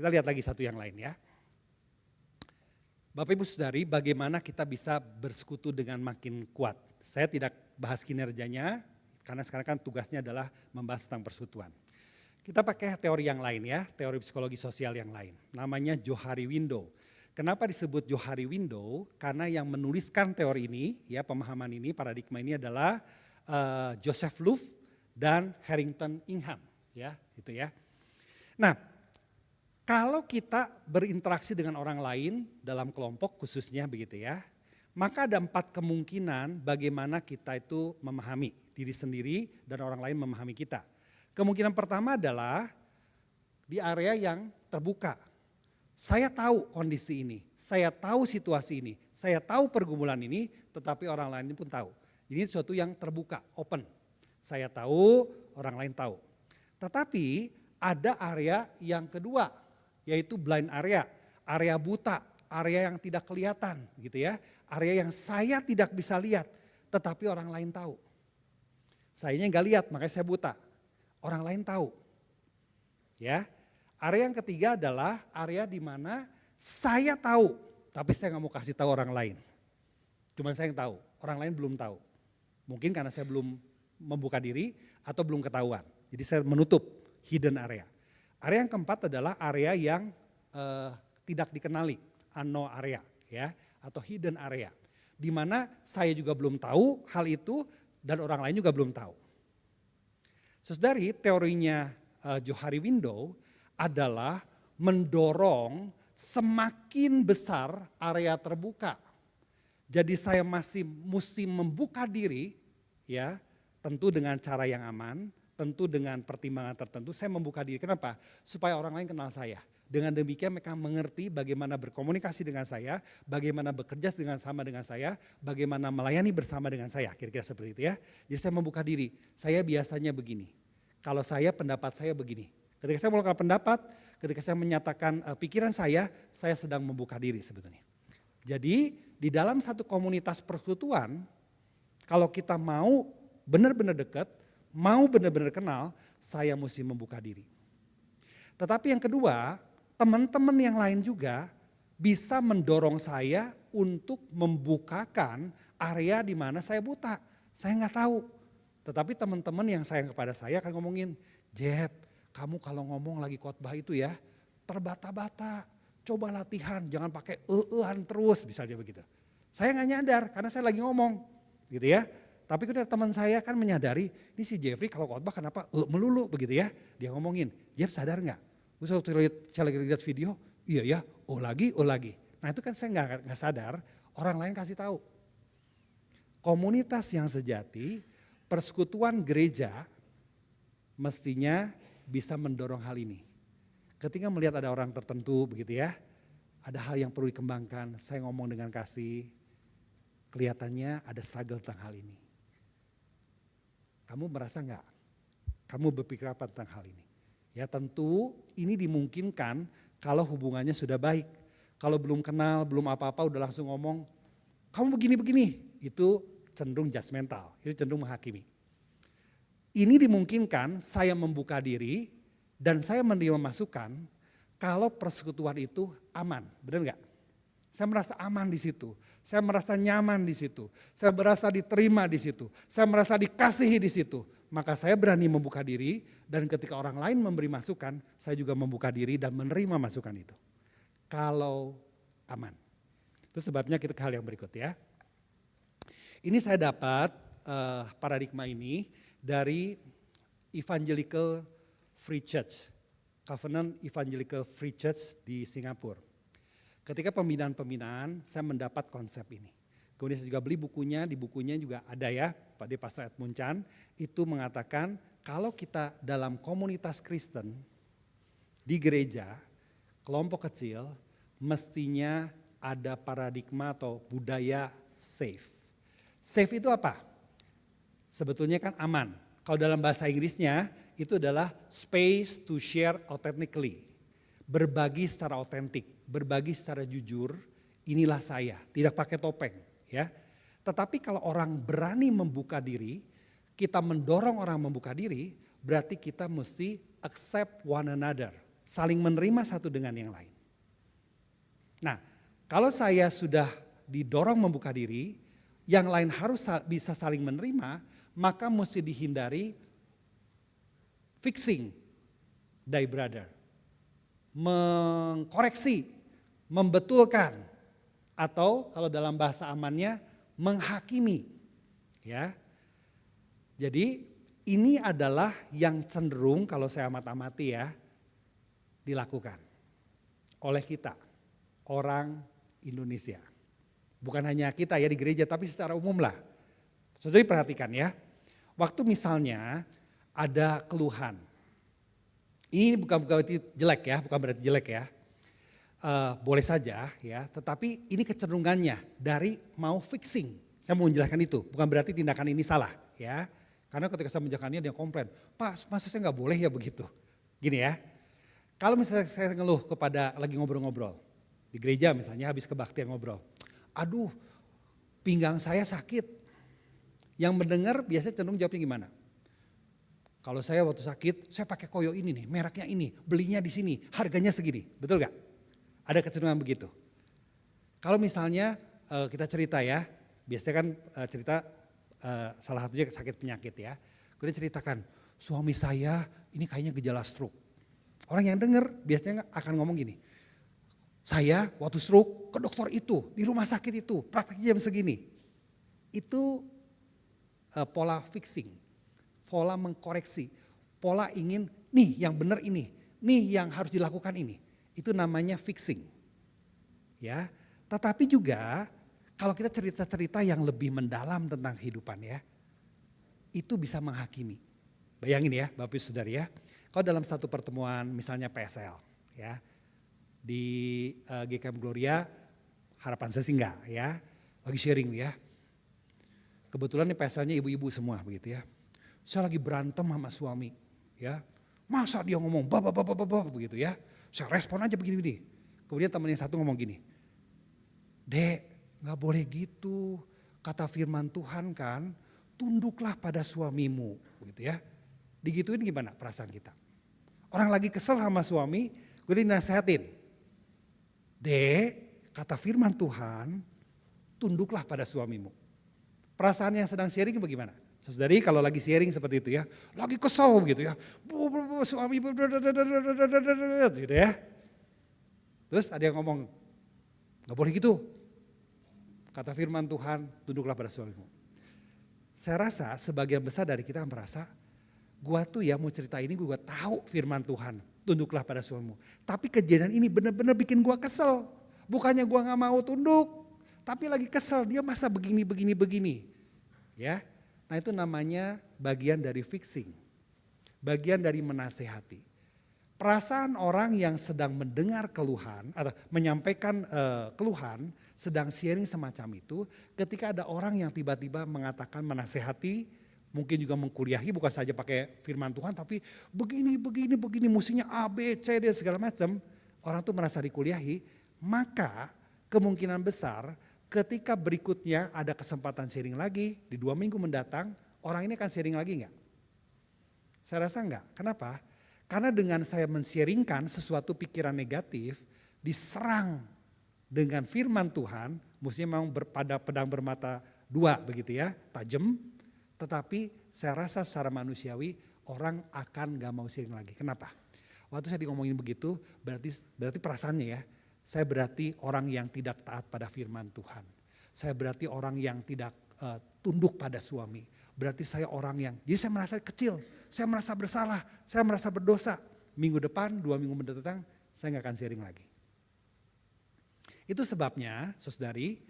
Kita lihat lagi satu yang lain ya. Bapak Ibu Saudari, bagaimana kita bisa bersekutu dengan makin kuat? Saya tidak bahas kinerjanya, karena sekarang kan tugasnya adalah membahas tentang persekutuan. Kita pakai teori yang lain ya, teori psikologi sosial yang lain. Namanya Johari Window. Kenapa disebut Johari Window? Karena yang menuliskan teori ini, ya pemahaman ini, paradigma ini adalah Joseph Louf dan Harrington Ingham, ya, gitu ya. Nah, kalau kita berinteraksi dengan orang lain dalam kelompok khususnya begitu ya, maka ada 4 kemungkinan bagaimana kita itu memahami diri sendiri dan orang lain memahami kita. Kemungkinan pertama adalah di area yang terbuka. Saya tahu kondisi ini, saya tahu situasi ini, saya tahu pergumulan ini, tetapi orang lain pun tahu. Ini sesuatu yang terbuka, open. Saya tahu, orang lain tahu. Tetapi ada area yang kedua, yaitu blind area, area buta, area yang tidak kelihatan gitu ya. Area yang saya tidak bisa lihat, tetapi orang lain tahu. Sayanya nggak lihat, makanya saya buta. Orang lain tahu. Ya, area yang ketiga adalah area di mana saya tahu, tapi saya nggak mau kasih tahu orang lain. Cuma saya yang tahu, orang lain belum tahu. Mungkin karena saya belum membuka diri atau belum ketahuan. Jadi saya menutup hidden area. Area yang keempat adalah area yang tidak dikenali, unknown area ya, atau hidden area. Di mana saya juga belum tahu hal itu dan orang lain juga belum tahu. Saudari, teorinya Johari Window adalah mendorong semakin besar area terbuka. Jadi saya masih mesti membuka diri ya, tentu dengan cara yang aman, tentu dengan pertimbangan tertentu saya membuka diri. Kenapa? Supaya orang lain kenal saya. Dengan demikian mereka mengerti bagaimana berkomunikasi dengan saya, bagaimana bekerja sama dengan saya, bagaimana melayani bersama dengan saya. Kira-kira seperti itu ya. Jadi saya membuka diri, saya biasanya begini. Kalau saya pendapat saya begini. Ketika saya melakukan pendapat, ketika saya menyatakan pikiran saya sedang membuka diri sebetulnya. Jadi di dalam satu komunitas persekutuan, kalau kita mau benar-benar dekat, mau benar-benar kenal, saya mesti membuka diri. Tetapi yang kedua, teman-teman yang lain juga bisa mendorong saya untuk membukakan area di mana saya buta. Saya nggak tahu. Tetapi teman-teman yang sayang kepada saya akan ngomongin, Jeb, kamu kalau ngomong lagi khotbah itu ya, terbata-bata, coba latihan, jangan pakai an terus, misalnya begitu. Saya nggak nyadar karena saya lagi ngomong, gitu ya. Tapi kemudian teman saya kan menyadari, ini si Jeffrey kalau khotbah kenapa melulu begitu ya. Dia ngomongin, Jeff sadar nggak? Terus waktu saya lagi lihat video, iya ya, lagi. Nah itu kan saya nggak sadar, orang lain kasih tahu. Komunitas yang sejati, persekutuan gereja mestinya bisa mendorong hal ini. Ketika melihat ada orang tertentu begitu ya, ada hal yang perlu dikembangkan, saya ngomong dengan kasih, kelihatannya ada struggle tentang hal ini. Kamu merasa enggak? Kamu berpikir apa tentang hal ini? Ya tentu ini dimungkinkan kalau hubungannya sudah baik. Kalau belum kenal, belum apa-apa udah langsung ngomong, kamu begini-begini. Itu cenderung judgmental, itu cenderung menghakimi. Ini dimungkinkan saya membuka diri dan saya menerima masukan kalau persekutuan itu aman, benar enggak? Saya merasa aman di situ, saya merasa nyaman di situ, saya merasa diterima di situ, saya merasa dikasihi di situ. maka saya berani membuka diri dan ketika orang lain memberi masukan, saya juga membuka diri dan menerima masukan itu. Kalau aman. Itu sebabnya kita ke hal yang berikut ya. Ini saya dapat paradigma ini dari Evangelical Free Church, Covenant Evangelical Free Church di Singapura. Ketika pembinaan-pembinaan saya mendapat konsep ini. Kemudian saya juga beli bukunya, di bukunya juga ada ya, Pak Pastor Edmund Chan, itu mengatakan kalau kita dalam komunitas Kristen, di gereja, kelompok kecil, mestinya ada paradigma atau budaya safe. Safe itu apa? Sebetulnya kan aman. Kalau dalam bahasa Inggrisnya itu adalah space to share authentically. Berbagi secara otentik, berbagi secara jujur, inilah saya, tidak pakai topeng. Ya, tetapi kalau orang berani membuka diri, kita mendorong orang membuka diri, berarti kita mesti accept one another, saling menerima satu dengan yang lain. Nah, kalau saya sudah didorong membuka diri, yang lain harus bisa saling menerima, maka mesti dihindari fixing thy brother, mengkoreksi, membetulkan, atau kalau dalam bahasa amannya menghakimi. Ya. Jadi ini adalah yang cenderung kalau saya amati ya dilakukan oleh kita, orang Indonesia. Bukan hanya kita ya di gereja tapi secara umum lah. Saudara perhatikan ya, waktu misalnya ada keluhan. Ini bukan berarti jelek ya, bukan berarti jelek ya. Boleh saja ya, tetapi ini kecenderungannya dari mau fixing. Saya mau menjelaskan itu, bukan berarti tindakan ini salah ya. Karena ketika saya menjelaskannya dia komplain, Pak masa saya nggak boleh ya begitu. Gini ya, kalau misalnya saya ngeluh kepada lagi ngobrol-ngobrol, di gereja misalnya habis kebaktian ngobrol. Aduh pinggang saya sakit. Yang mendengar biasanya cenderung jawabnya gimana? Kalau saya waktu sakit, saya pakai koyo ini nih, mereknya ini, belinya di sini, harganya segini, betul gak? Ada kecenderungan begitu. Kalau misalnya kita cerita ya, biasanya kan cerita salah satunya sakit penyakit ya. Kemudian ceritakan, suami saya ini kayaknya gejala stroke. Orang yang dengar biasanya akan ngomong gini, saya waktu stroke ke dokter itu, di rumah sakit itu, prakteknya jam segini. Itu pola fixing, pola mengkoreksi, pola ingin nih yang benar ini, nih yang harus dilakukan ini. Itu namanya fixing. Ya, tetapi juga kalau kita cerita-cerita yang lebih mendalam tentang kehidupan ya, itu bisa menghakimi. Bayangin ya Bapak Ibu Saudara ya, kalau dalam satu pertemuan misalnya PSL ya, di GKM Gloria, harapan saya sih enggak ya, lagi sharing ya. Kebetulan nih PSL-nya ibu-ibu semua begitu ya. Saya lagi berantem sama suami ya, masa dia ngomong bapak begitu ya. Saya respon aja begini-begini. Kemudian teman yang satu ngomong gini, Dek gak boleh gitu, kata firman Tuhan kan, tunduklah pada suamimu gitu ya. Digituin gimana perasaan kita? Orang lagi kesel sama suami, gue dinasehatin. Dek, kata firman Tuhan, tunduklah pada suamimu. Perasaan yang sedang sharing bagaimana? Saudari kalau lagi sharing seperti itu ya, lagi kesel gitu ya, suami gitu ya. Terus ada yang ngomong, gak boleh gitu. Kata firman Tuhan, tunduklah pada suamimu. Saya rasa sebagian besar dari kita merasa, gua tuh ya mau cerita ini gua tahu firman Tuhan, tunduklah pada suamimu. Tapi kejadian ini benar-benar bikin gua kesel. Bukannya gua gak mau tunduk, tapi lagi kesel, dia masa begini. Ya. Nah itu namanya bagian dari fixing, bagian dari menasehati. Perasaan orang yang sedang mendengar keluhan atau menyampaikan keluhan, sedang sharing semacam itu, ketika ada orang yang tiba-tiba mengatakan menasehati, mungkin juga mengkuliahi, bukan saja pakai firman Tuhan, tapi begini, musiknya A, B, C, D segala macam, orang tuh merasa dikuliahi, maka kemungkinan besar ketika berikutnya ada kesempatan sharing lagi, di 2 minggu mendatang, orang ini akan sharing lagi enggak? Saya rasa enggak. Kenapa? Karena dengan saya men-sharingkan sesuatu pikiran negatif, diserang dengan firman Tuhan, mestinya memang pada pedang bermata 2 begitu ya, tajam, tetapi saya rasa secara manusiawi orang akan gak mau sharing lagi. Kenapa? Waktu saya ngomongin begitu berarti perasaannya ya, saya berarti orang yang tidak taat pada firman Tuhan. Saya berarti orang yang tidak tunduk pada suami. Berarti saya orang yang, jadi saya merasa kecil, saya merasa bersalah, saya merasa berdosa. Minggu depan, 2 minggu mendatang, saya gak akan sharing lagi. Itu sebabnya, saudari,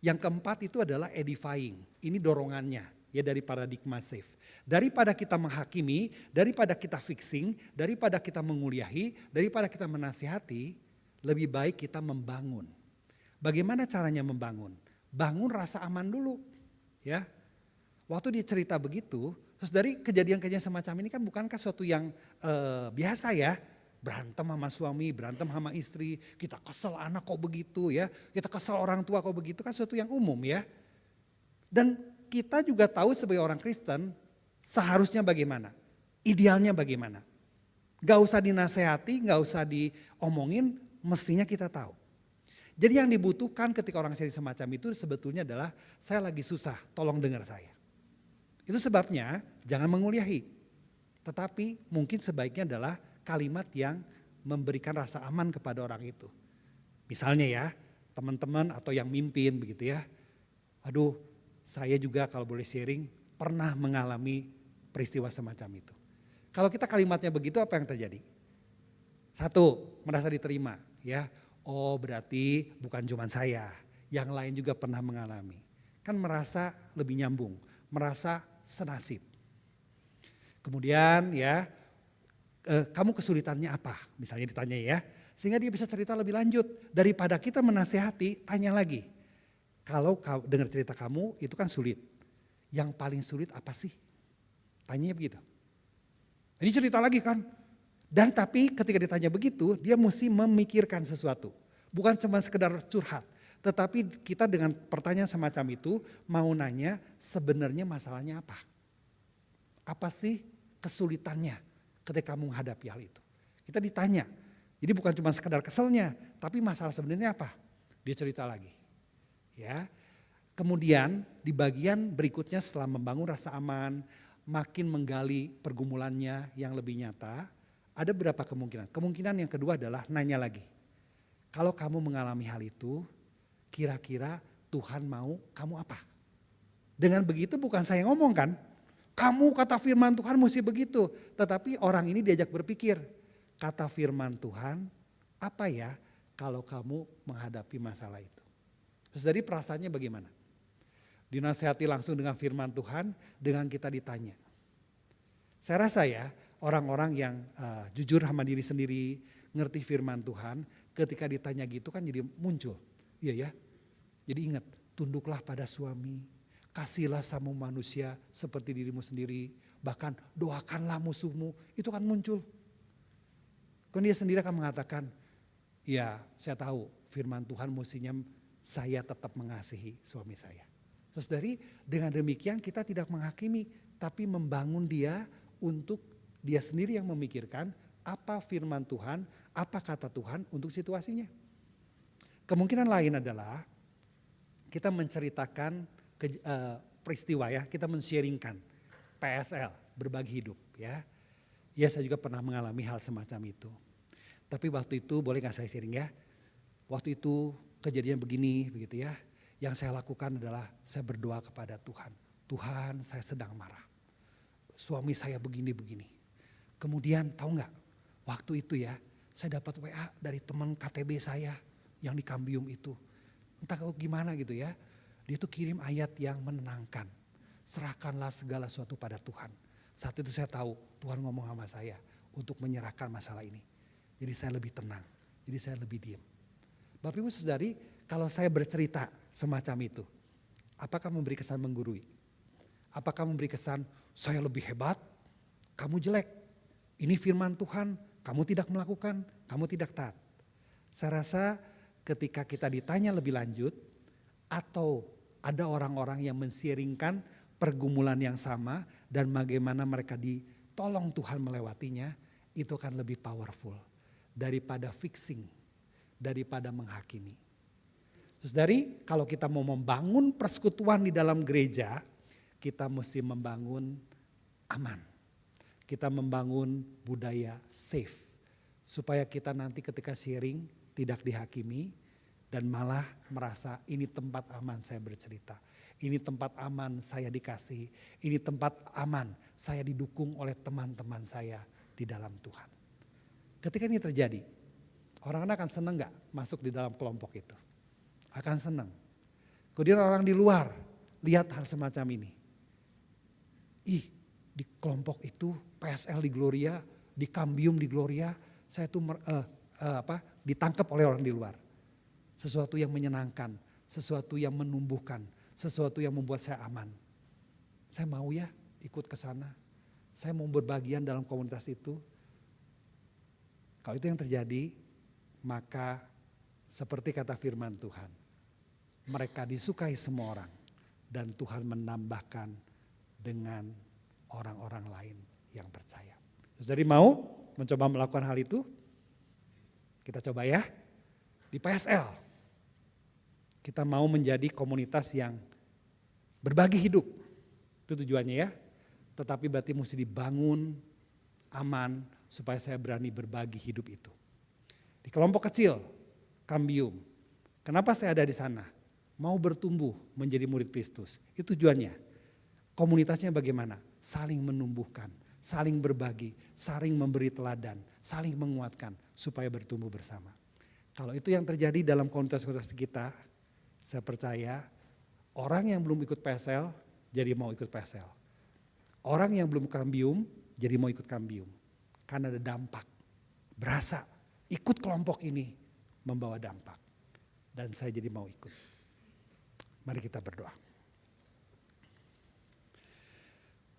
yang keempat itu adalah edifying. Ini dorongannya ya dari paradigma safe. Daripada kita menghakimi, daripada kita fixing, daripada kita menguliahi, daripada kita menasihati, lebih baik kita membangun. Bagaimana caranya membangun? Bangun rasa aman dulu. Ya. Waktu dia cerita begitu, terus dari kejadian-kejadian semacam ini kan bukankah suatu yang biasa ya. Berantem sama suami, berantem sama istri, kita kesel anak kok begitu ya, kita kesel orang tua kok begitu, kan suatu yang umum ya. Dan kita juga tahu sebagai orang Kristen seharusnya bagaimana, idealnya bagaimana. Gak usah dinasehati, gak usah diomongin, mestinya kita tahu. Jadi yang dibutuhkan ketika orang sharing semacam itu sebetulnya adalah saya lagi susah, tolong dengar saya. Itu sebabnya jangan menguliahi, tetapi mungkin sebaiknya adalah kalimat yang memberikan rasa aman kepada orang itu. Misalnya ya, teman-teman atau yang mimpin begitu ya. Aduh, saya juga kalau boleh sharing pernah mengalami peristiwa semacam itu. Kalau kita kalimatnya begitu apa yang terjadi? Satu, merasa diterima ya. Oh berarti bukan cuma saya, yang lain juga pernah mengalami. Kan merasa lebih nyambung, merasa senasib. Kemudian ya, kamu kesulitannya apa? Misalnya ditanya ya. Sehingga dia bisa cerita lebih lanjut. Daripada kita menasehati, tanya lagi. Kalau dengar cerita kamu itu kan sulit. Yang paling sulit apa sih? Tanya begitu. Ini cerita lagi kan. Dan tapi ketika ditanya begitu, dia mesti memikirkan sesuatu. Bukan cuma sekedar curhat. Tetapi kita dengan pertanyaan semacam itu mau nanya sebenarnya masalahnya apa? Apa sih kesulitannya ketika kamu menghadapi hal itu? Kita ditanya. Jadi bukan cuma sekedar keselnya, tapi masalah sebenarnya apa? Dia cerita lagi. Ya. Kemudian di bagian berikutnya setelah membangun rasa aman, makin menggali pergumulannya yang lebih nyata, ada berapa kemungkinan? Kemungkinan yang kedua adalah nanya lagi. Kalau kamu mengalami hal itu, kira-kira Tuhan mau kamu apa? Dengan begitu bukan saya ngomong kan, kamu kata firman Tuhan mesti begitu. Tetapi orang ini diajak berpikir, kata firman Tuhan apa ya kalau kamu menghadapi masalah itu. Terus dari perasaannya bagaimana? Dinasihati langsung dengan firman Tuhan, dengan kita ditanya. Saya rasa ya orang-orang yang jujur sama diri sendiri, ngerti firman Tuhan, ketika ditanya gitu kan jadi muncul. Iya ya, jadi ingat tunduklah pada suami, kasihlah sama manusia seperti dirimu sendiri. Bahkan doakanlah musuhmu. Itu kan muncul. Kan dia sendiri akan mengatakan, ya saya tahu firman Tuhan mestinya saya tetap mengasihi suami saya. Terus dengan demikian kita tidak menghakimi. Tapi membangun dia untuk dia sendiri yang memikirkan apa firman Tuhan, apa kata Tuhan untuk situasinya. Kemungkinan lain adalah kita menceritakan peristiwa ya, kita men-sharingkan PSL, berbagi hidup ya. Ya saya juga pernah mengalami hal semacam itu. Tapi waktu itu boleh gak saya sharing ya. Waktu itu kejadian begini begitu ya. Yang saya lakukan adalah saya berdoa kepada Tuhan. Tuhan saya sedang marah. Suami saya begini-begini. Kemudian tahu gak waktu itu ya saya dapat WA dari teman KTB saya yang di Kambium itu. Entah gimana gitu ya. Dia tuh kirim ayat yang menenangkan. Serahkanlah segala sesuatu pada Tuhan. Saat itu saya tahu Tuhan ngomong sama saya untuk menyerahkan masalah ini. Jadi saya lebih tenang, jadi saya lebih diam. Bapak Ibu Saudari, kalau saya bercerita semacam itu, apakah memberi kesan menggurui? Apakah memberi kesan saya lebih hebat, kamu jelek? Ini firman Tuhan, kamu tidak melakukan, kamu tidak taat. Saya rasa ketika kita ditanya lebih lanjut, atau ada orang-orang yang men-sharingkan pergumulan yang sama dan bagaimana mereka ditolong Tuhan melewatinya, itu akan lebih powerful daripada fixing, daripada menghakimi. Terus kalau kita mau membangun persekutuan di dalam gereja, kita mesti membangun aman. Kita membangun budaya safe. Supaya kita nanti ketika sharing tidak dihakimi dan malah merasa ini tempat aman saya bercerita. Ini tempat aman saya dikasih. Ini tempat aman saya didukung oleh teman-teman saya di dalam Tuhan. Ketika ini terjadi, orang-orang akan senang gak masuk di dalam kelompok itu? Akan senang. Kemudian orang di luar lihat hal semacam ini. Di kelompok itu PSL di Gloria, di Cambium di Gloria, saya tuh ditangkap oleh orang di luar. Sesuatu yang menyenangkan, sesuatu yang menumbuhkan, sesuatu yang membuat saya aman. Saya mau ya ikut ke sana. Saya mau berbagian dalam komunitas itu. Kalau itu yang terjadi, maka seperti kata firman Tuhan, mereka disukai semua orang dan Tuhan menambahkan dengan orang-orang lain yang percaya. Jadi mau mencoba melakukan hal itu? Kita coba ya. Di PSL, kita mau menjadi komunitas yang berbagi hidup. Itu tujuannya ya. Tetapi berarti mesti dibangun aman supaya saya berani berbagi hidup itu. Di kelompok kecil, Cambium. Kenapa saya ada di sana? Mau bertumbuh menjadi murid Kristus. Itu tujuannya. Komunitasnya bagaimana? Saling menumbuhkan, saling berbagi, saling memberi teladan, saling menguatkan supaya bertumbuh bersama. Kalau itu yang terjadi dalam komunitas-komunitas kita, saya percaya orang yang belum ikut PSL jadi mau ikut PSL. Orang yang belum Cambium jadi mau ikut Cambium. Karena ada dampak, berasa ikut kelompok ini membawa dampak. Dan saya jadi mau ikut. Mari kita berdoa.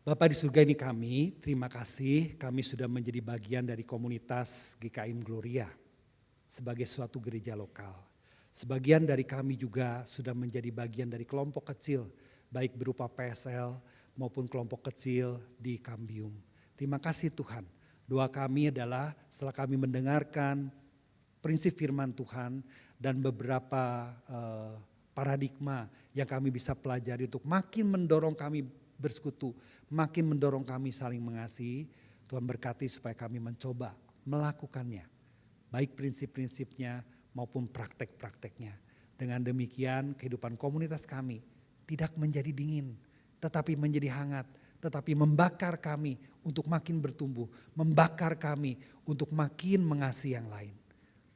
Bapak di surga ini kami, terima kasih kami sudah menjadi bagian dari komunitas GKIM Gloria sebagai suatu gereja lokal. Sebagian dari kami juga sudah menjadi bagian dari kelompok kecil, baik berupa PSL maupun kelompok kecil di Cambium. Terima kasih Tuhan, doa kami adalah setelah kami mendengarkan prinsip firman Tuhan dan beberapa paradigma yang kami bisa pelajari untuk makin mendorong kami bersekutu, makin mendorong kami saling mengasihi. Tuhan berkati supaya kami mencoba melakukannya, baik prinsip-prinsipnya maupun praktek-prakteknya. Dengan demikian kehidupan komunitas kami tidak menjadi dingin, tetapi menjadi hangat, tetapi membakar kami untuk makin bertumbuh, membakar kami untuk makin mengasihi yang lain,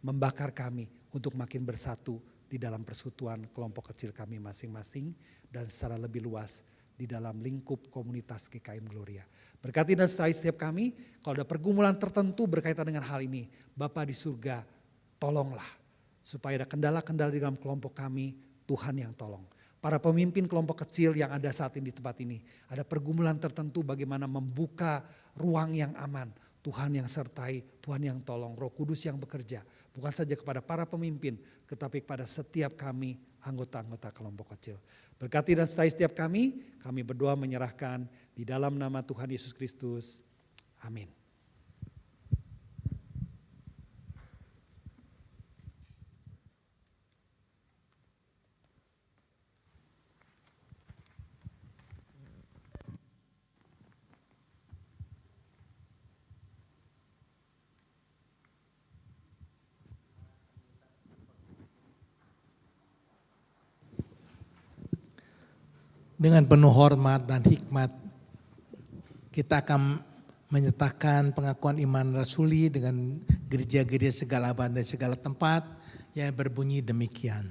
membakar kami untuk makin bersatu di dalam persekutuan kelompok kecil kami masing-masing dan secara lebih luas di dalam lingkup komunitas GKIM Gloria. Berkati dan sertai setiap kami, kalau ada pergumulan tertentu berkaitan dengan hal ini, Bapa di surga, tolonglah. Supaya ada kendala-kendala di dalam kelompok kami, Tuhan yang tolong. Para pemimpin kelompok kecil yang ada saat ini di tempat ini, ada pergumulan tertentu bagaimana membuka ruang yang aman. Tuhan yang sertai, Tuhan yang tolong, Roh Kudus yang bekerja. Bukan saja kepada para pemimpin, tetapi kepada setiap kami, anggota-anggota kelompok kecil. Berkati dan sertai setiap kami berdoa menyerahkan di dalam nama Tuhan Yesus Kristus. Amin. Dengan penuh hormat dan hikmat, kita akan menyatakan pengakuan iman rasuli dengan gereja-gereja segala abad dan segala tempat yang berbunyi demikian.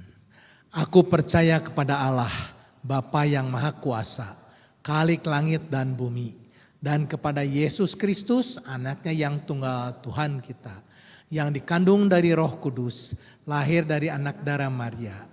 Aku percaya kepada Allah, Bapa yang Maha Kuasa, Khalik langit dan bumi, dan kepada Yesus Kristus, anaknya yang tunggal Tuhan kita, yang dikandung dari Roh Kudus, lahir dari anak darah Maria,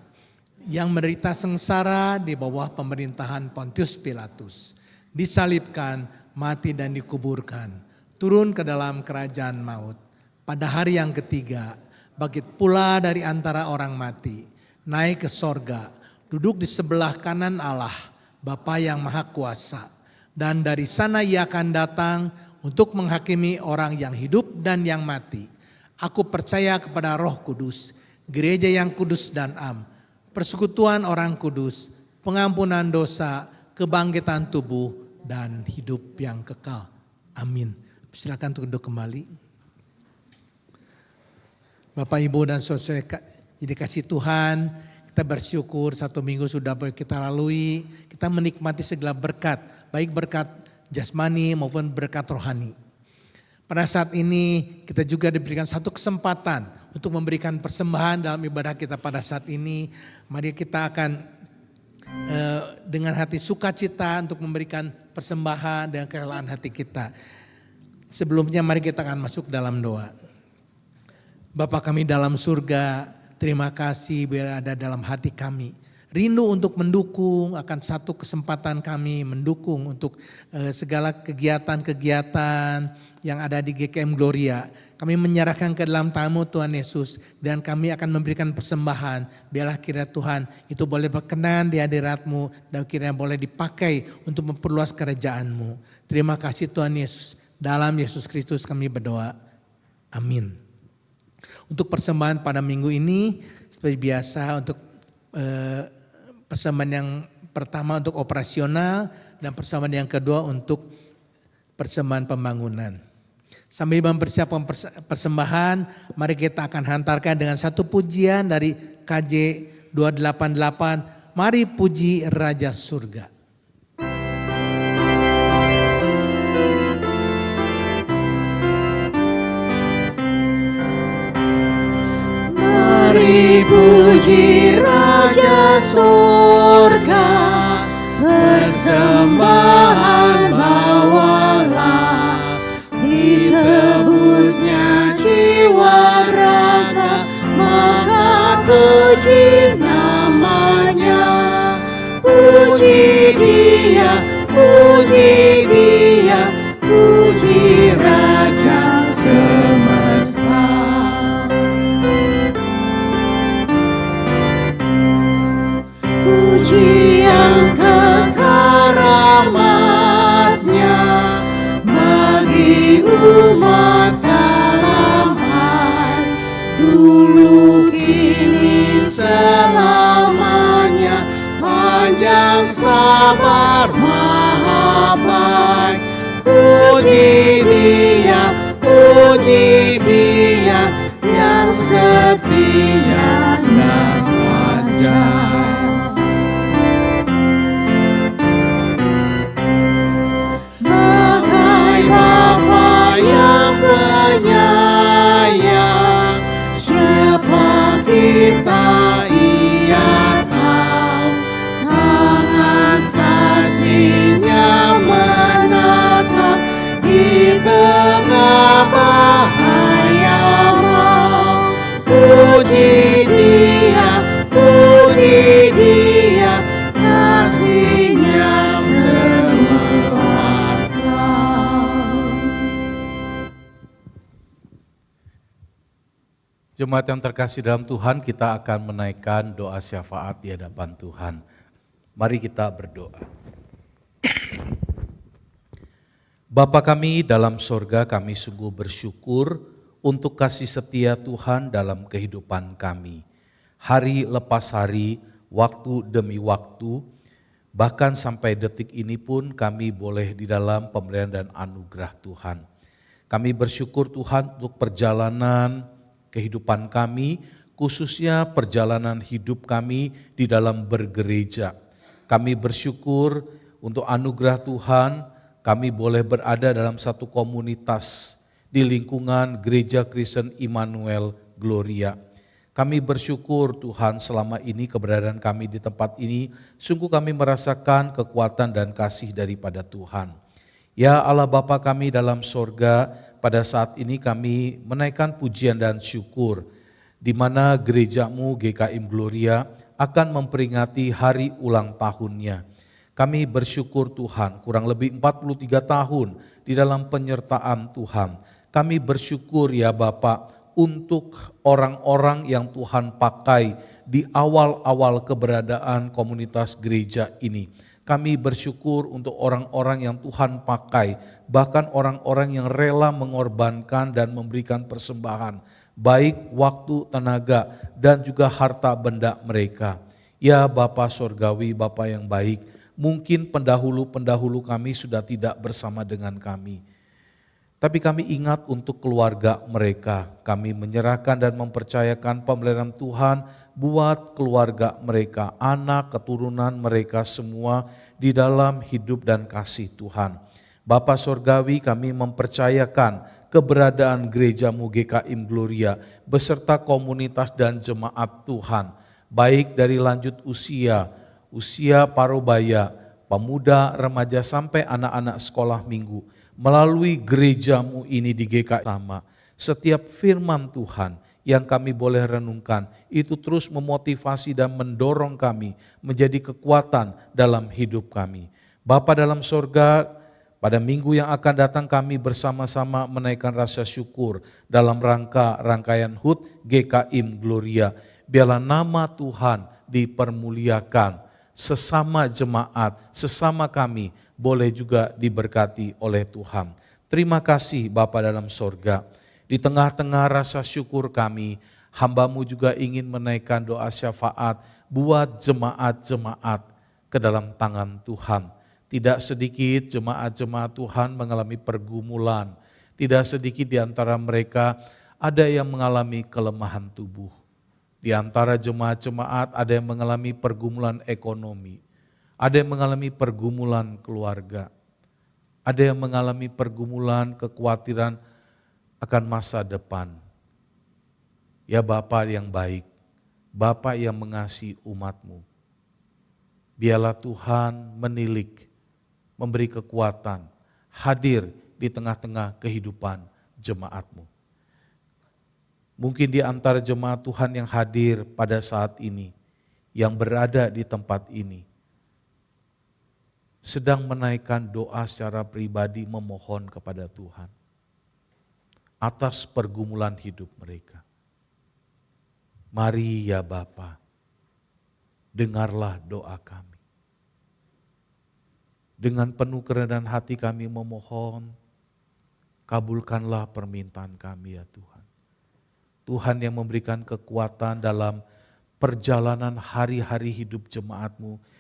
yang menderita sengsara di bawah pemerintahan Pontius Pilatus, disalibkan, mati dan dikuburkan, turun ke dalam kerajaan maut. Pada hari yang ketiga, bangkit pula dari antara orang mati, naik ke sorga, duduk di sebelah kanan Allah, Bapa yang Maha Kuasa. Dan dari sana ia akan datang untuk menghakimi orang yang hidup dan yang mati. Aku percaya kepada Roh Kudus, gereja yang kudus dan am, persekutuan orang kudus, pengampunan dosa, kebangkitan tubuh, dan hidup yang kekal. Amin. Silakan untuk duduk kembali. Bapak, Ibu, dan saudara yang dikasihi Tuhan, kita bersyukur 1 minggu sudah kita lalui. Kita menikmati segala berkat, baik berkat jasmani maupun berkat rohani. Pada saat ini kita juga diberikan satu kesempatan untuk memberikan persembahan dalam ibadah kita pada saat ini. Mari kita akan dengan hati sukacita untuk memberikan persembahan dengan kerelaan hati kita. Sebelumnya mari kita akan masuk dalam doa. Bapa kami dalam surga, terima kasih bila ada dalam hati kami. Rindu untuk mendukung, akan satu kesempatan kami mendukung untuk segala kegiatan-kegiatan yang ada di GKM Gloria. Kami menyerahkan ke dalam tamu Tuhan Yesus dan kami akan memberikan persembahan. Biarlah kiranya Tuhan itu boleh berkenan di hadirat-Mu dan kiranya boleh dipakai untuk memperluas kerajaan-Mu. Terima kasih Tuhan Yesus. Dalam Yesus Kristus kami berdoa. Amin. Untuk persembahan pada minggu ini seperti biasa untuk persembahan yang pertama untuk operasional dan persembahan yang kedua untuk persembahan pembangunan. Sambil mempersiapkan persembahan, mari kita akan hantarkan dengan satu pujian dari KJ 288, Mari Puji Raja Surga. Mari puji Raja Surga, persembahan bawalah, ditebusnya jiwa raga, maka puji namanya. Puji Dia, puji Dia, puji Raja semesta. Puji yang kekal rahmat-Nya bagi umat harapan, dulu kini selamanya, panjang sabar maha baik. Puji Dia, puji Dia yang setia dan wajar. Penyayang, siapa kita Ia tahu, tangan kasih-Nya menatap di tengah bahaya mau. Puji Dia, puji Dia, kasih-Nya seluas laut. Jemaat yang terkasih dalam Tuhan, kita akan menaikkan doa syafaat di hadapan Tuhan. Mari kita berdoa. Bapa kami dalam sorga, kami sungguh bersyukur untuk kasih setia Tuhan dalam kehidupan kami. Hari lepas hari, waktu demi waktu, bahkan sampai detik ini pun kami boleh di dalam pemberian dan anugerah Tuhan. Kami bersyukur Tuhan untuk perjalanan kehidupan kami, khususnya perjalanan hidup kami di dalam bergereja. Kami bersyukur untuk anugerah Tuhan, kami boleh berada dalam satu komunitas di lingkungan Gereja Kristen Immanuel Gloria. Kami bersyukur Tuhan selama ini keberadaan kami di tempat ini, sungguh kami merasakan kekuatan dan kasih daripada Tuhan. Ya Allah Bapa kami dalam sorga, pada saat ini kami menaikkan pujian dan syukur di mana gerejamu GKM Gloria akan memperingati hari ulang tahunnya. Kami bersyukur Tuhan, kurang lebih 43 tahun di dalam penyertaan Tuhan. Kami bersyukur ya Bapak untuk orang-orang yang Tuhan pakai di awal-awal keberadaan komunitas gereja ini. Kami bersyukur untuk orang-orang yang Tuhan pakai, bahkan orang-orang yang rela mengorbankan dan memberikan persembahan, baik waktu, tenaga, dan juga harta benda mereka. Ya Bapa Sorgawi, Bapa yang baik, Mungkin pendahulu-pendahulu kami sudah tidak bersama dengan kami. Tapi kami ingat untuk keluarga mereka. Kami menyerahkan dan mempercayakan pemeliharaan Tuhan buat keluarga mereka, anak, keturunan mereka semua di dalam hidup dan kasih Tuhan. Bapa Sorgawi, kami mempercayakan keberadaan gerejamu GKIM Gloria beserta komunitas dan jemaat Tuhan, baik dari lanjut usia parubaya, pemuda, remaja sampai anak-anak sekolah minggu. Melalui gerejamu ini di GKI sama, setiap firman Tuhan yang kami boleh renungkan, itu terus memotivasi dan mendorong kami menjadi kekuatan dalam hidup kami. Bapa dalam sorga, pada minggu yang akan datang kami bersama-sama menaikkan rasa syukur dalam rangkaian HUT GKIM Gloria. Biarlah nama Tuhan dipermuliakan, sesama jemaat, sesama kami, boleh juga diberkati oleh Tuhan. Terima kasih Bapa dalam sorga. Di tengah-tengah rasa syukur kami, hamba-Mu juga ingin menaikkan doa syafaat buat jemaat-jemaat ke dalam tangan Tuhan. Tidak sedikit jemaat-jemaat Tuhan mengalami pergumulan. Tidak sedikit di antara mereka ada yang mengalami kelemahan tubuh. Di antara jemaat-jemaat ada yang mengalami pergumulan ekonomi. Ada yang mengalami pergumulan keluarga, ada yang mengalami pergumulan kekhawatiran akan masa depan. Ya Bapa yang baik, Bapa yang mengasihi umat-Mu, biarlah Tuhan menilik, memberi kekuatan, hadir di tengah-tengah kehidupan jemaat-Mu. Mungkin di antara jemaat Tuhan yang hadir pada saat ini, yang berada di tempat ini, sedang menaikkan doa secara pribadi memohon kepada Tuhan atas pergumulan hidup mereka. Mari ya Bapa, dengarlah doa kami. Dengan penuh kerendahan hati kami memohon, kabulkanlah permintaan kami ya Tuhan. Tuhan yang memberikan kekuatan dalam perjalanan hari-hari hidup jemaat-Mu.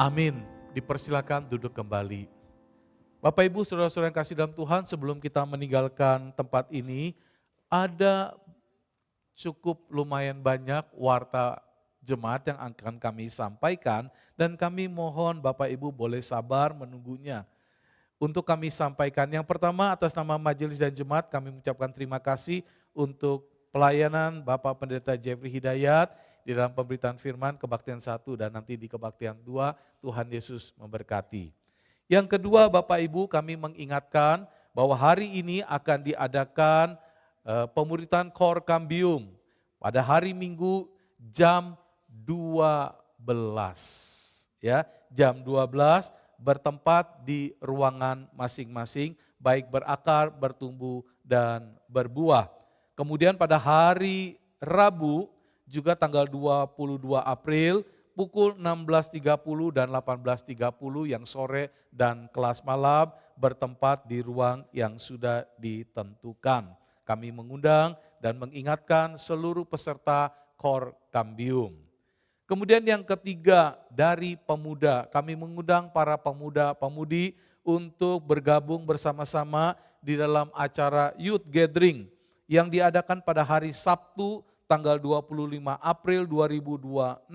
Amin. Dipersilakan duduk kembali. Bapak Ibu, saudara-saudara yang kasih dalam Tuhan, sebelum kita meninggalkan tempat ini, ada cukup lumayan banyak warta jemaat yang akan kami sampaikan, dan kami mohon Bapak Ibu boleh sabar menunggunya. Untuk kami sampaikan, yang pertama atas nama majelis dan jemaat kami mengucapkan terima kasih untuk pelayanan Bapak Pendeta Jeffrey Hidayat, di dalam pemberitaan firman kebaktian 1 dan nanti di kebaktian 2, Tuhan Yesus memberkati. Yang kedua Bapak Ibu, kami mengingatkan bahwa hari ini akan diadakan pemuritan Kor Kambium pada hari Minggu jam 12. Ya, jam 12 bertempat di ruangan masing-masing, baik berakar, bertumbuh dan berbuah. Kemudian pada hari Rabu juga tanggal 22 April pukul 16.30 dan 18.30 yang sore dan kelas malam bertempat di ruang yang sudah ditentukan. Kami mengundang dan mengingatkan seluruh peserta Kor Kambium. Kemudian yang ketiga dari pemuda, kami mengundang para pemuda-pemudi untuk bergabung bersama-sama di dalam acara Youth Gathering yang diadakan pada hari Sabtu tanggal 25 April 2026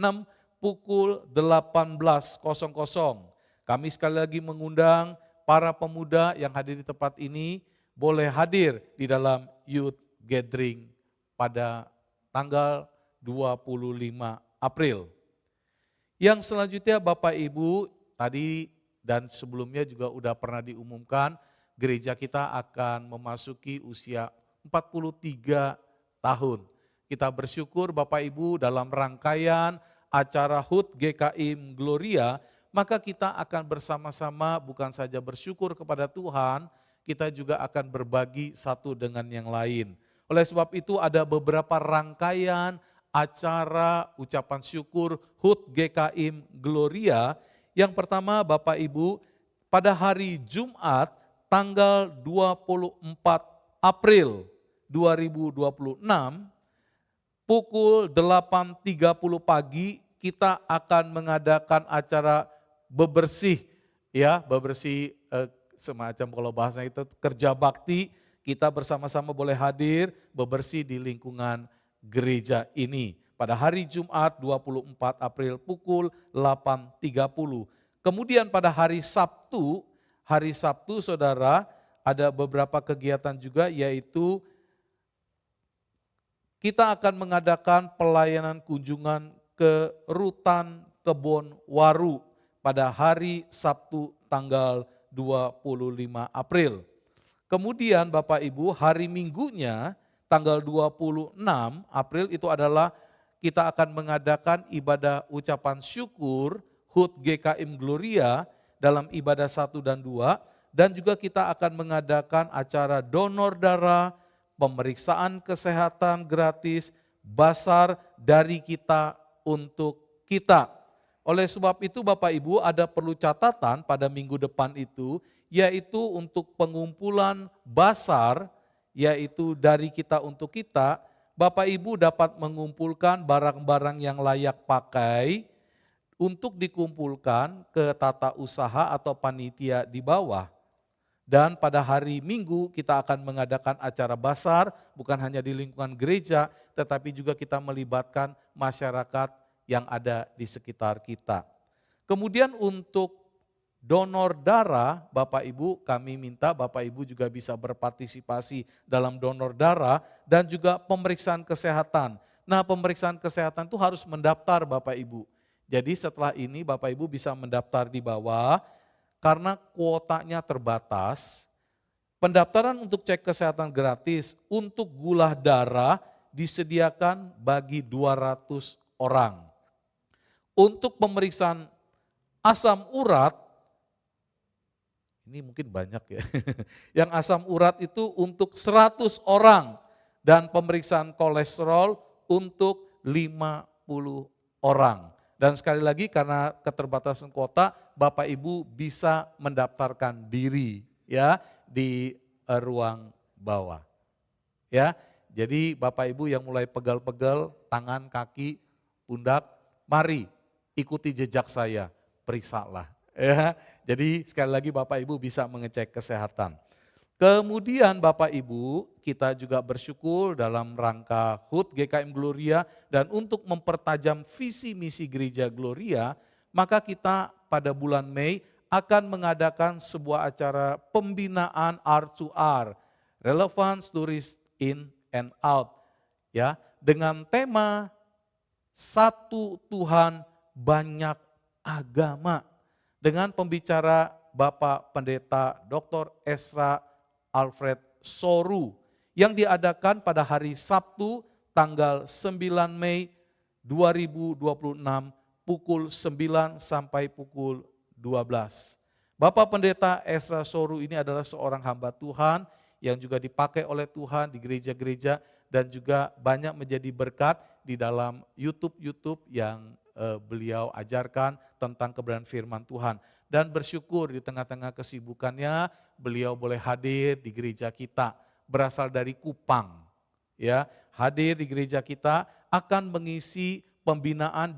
pukul 18.00. Kami sekali lagi mengundang para pemuda yang hadir di tempat ini boleh hadir di dalam Youth Gathering pada tanggal 25 April. Yang selanjutnya Bapak Ibu, tadi dan sebelumnya juga udah pernah diumumkan, gereja kita akan memasuki usia 43 tahun. Kita bersyukur Bapak Ibu dalam rangkaian acara HUT GKIM Gloria maka kita akan bersama-sama bukan saja bersyukur kepada Tuhan, kita juga akan berbagi satu dengan yang lain. Oleh sebab itu ada beberapa rangkaian acara ucapan syukur HUT GKIM Gloria. Yang pertama Bapak Ibu, pada hari Jumat tanggal 24 April 2026 pukul 8.30 pagi kita akan mengadakan acara bebersih, ya, bebersih semacam kalau bahasanya itu kerja bakti. Kita bersama-sama boleh hadir bebersih di lingkungan gereja ini pada hari Jumat 24 April pukul 8.30. Kemudian pada hari Sabtu saudara, ada beberapa kegiatan juga, yaitu kita akan mengadakan pelayanan kunjungan ke Rutan Kebon Waru pada hari Sabtu tanggal 25 April. Kemudian Bapak Ibu, hari Minggunya tanggal 26 April itu adalah kita akan mengadakan ibadah ucapan syukur HUT GKIM Gloria dalam ibadah 1 dan 2, dan juga kita akan mengadakan acara donor darah, pemeriksaan kesehatan gratis, basar dari kita untuk kita. Oleh sebab itu Bapak Ibu ada perlu catatan pada minggu depan itu, yaitu untuk pengumpulan basar, yaitu dari kita untuk kita, Bapak Ibu dapat mengumpulkan barang-barang yang layak pakai untuk dikumpulkan ke tata usaha atau panitia di bawah. Dan pada hari Minggu kita akan mengadakan acara basar, bukan hanya di lingkungan gereja, tetapi juga kita melibatkan masyarakat yang ada di sekitar kita. Kemudian untuk donor darah, Bapak Ibu, kami minta Bapak Ibu juga bisa berpartisipasi dalam donor darah dan juga pemeriksaan kesehatan. Nah, pemeriksaan kesehatan itu harus mendaftar Bapak Ibu. Jadi setelah ini Bapak Ibu bisa mendaftar di bawah, karena kuotanya terbatas. Pendaftaran untuk cek kesehatan gratis untuk gula darah disediakan bagi 200 orang. Untuk pemeriksaan asam urat, ini mungkin banyak ya, yang asam urat itu untuk 100 orang dan pemeriksaan kolesterol untuk 50 orang. Dan sekali lagi karena keterbatasan kuota, Bapak Ibu bisa mendaftarkan diri ya di ruang bawah. Ya, jadi Bapak Ibu yang mulai pegal-pegal tangan, kaki, pundak, mari ikuti jejak saya, periksalah. Ya, jadi sekali lagi Bapak Ibu bisa mengecek kesehatan. Kemudian Bapak Ibu, kita juga bersyukur dalam rangka HUT GKIM Gloria dan untuk mempertajam visi misi gereja Gloria, maka kita pada bulan Mei akan mengadakan sebuah acara pembinaan R2R, Relevance Tourist In and Out, ya, dengan tema Satu Tuhan Banyak Agama, dengan pembicara Bapak Pendeta Dr. Esra Alfred Soru yang diadakan pada hari Sabtu tanggal 9 Mei 2026 pukul 9 sampai pukul 12. Bapak Pendeta Esra Soru ini adalah seorang hamba Tuhan yang juga dipakai oleh Tuhan di gereja-gereja dan juga banyak menjadi berkat di dalam YouTube yang beliau ajarkan tentang kebenaran firman Tuhan. Dan bersyukur di tengah-tengah kesibukannya beliau boleh hadir di gereja kita, berasal dari Kupang. Ya, hadir di gereja kita akan mengisi pembinaan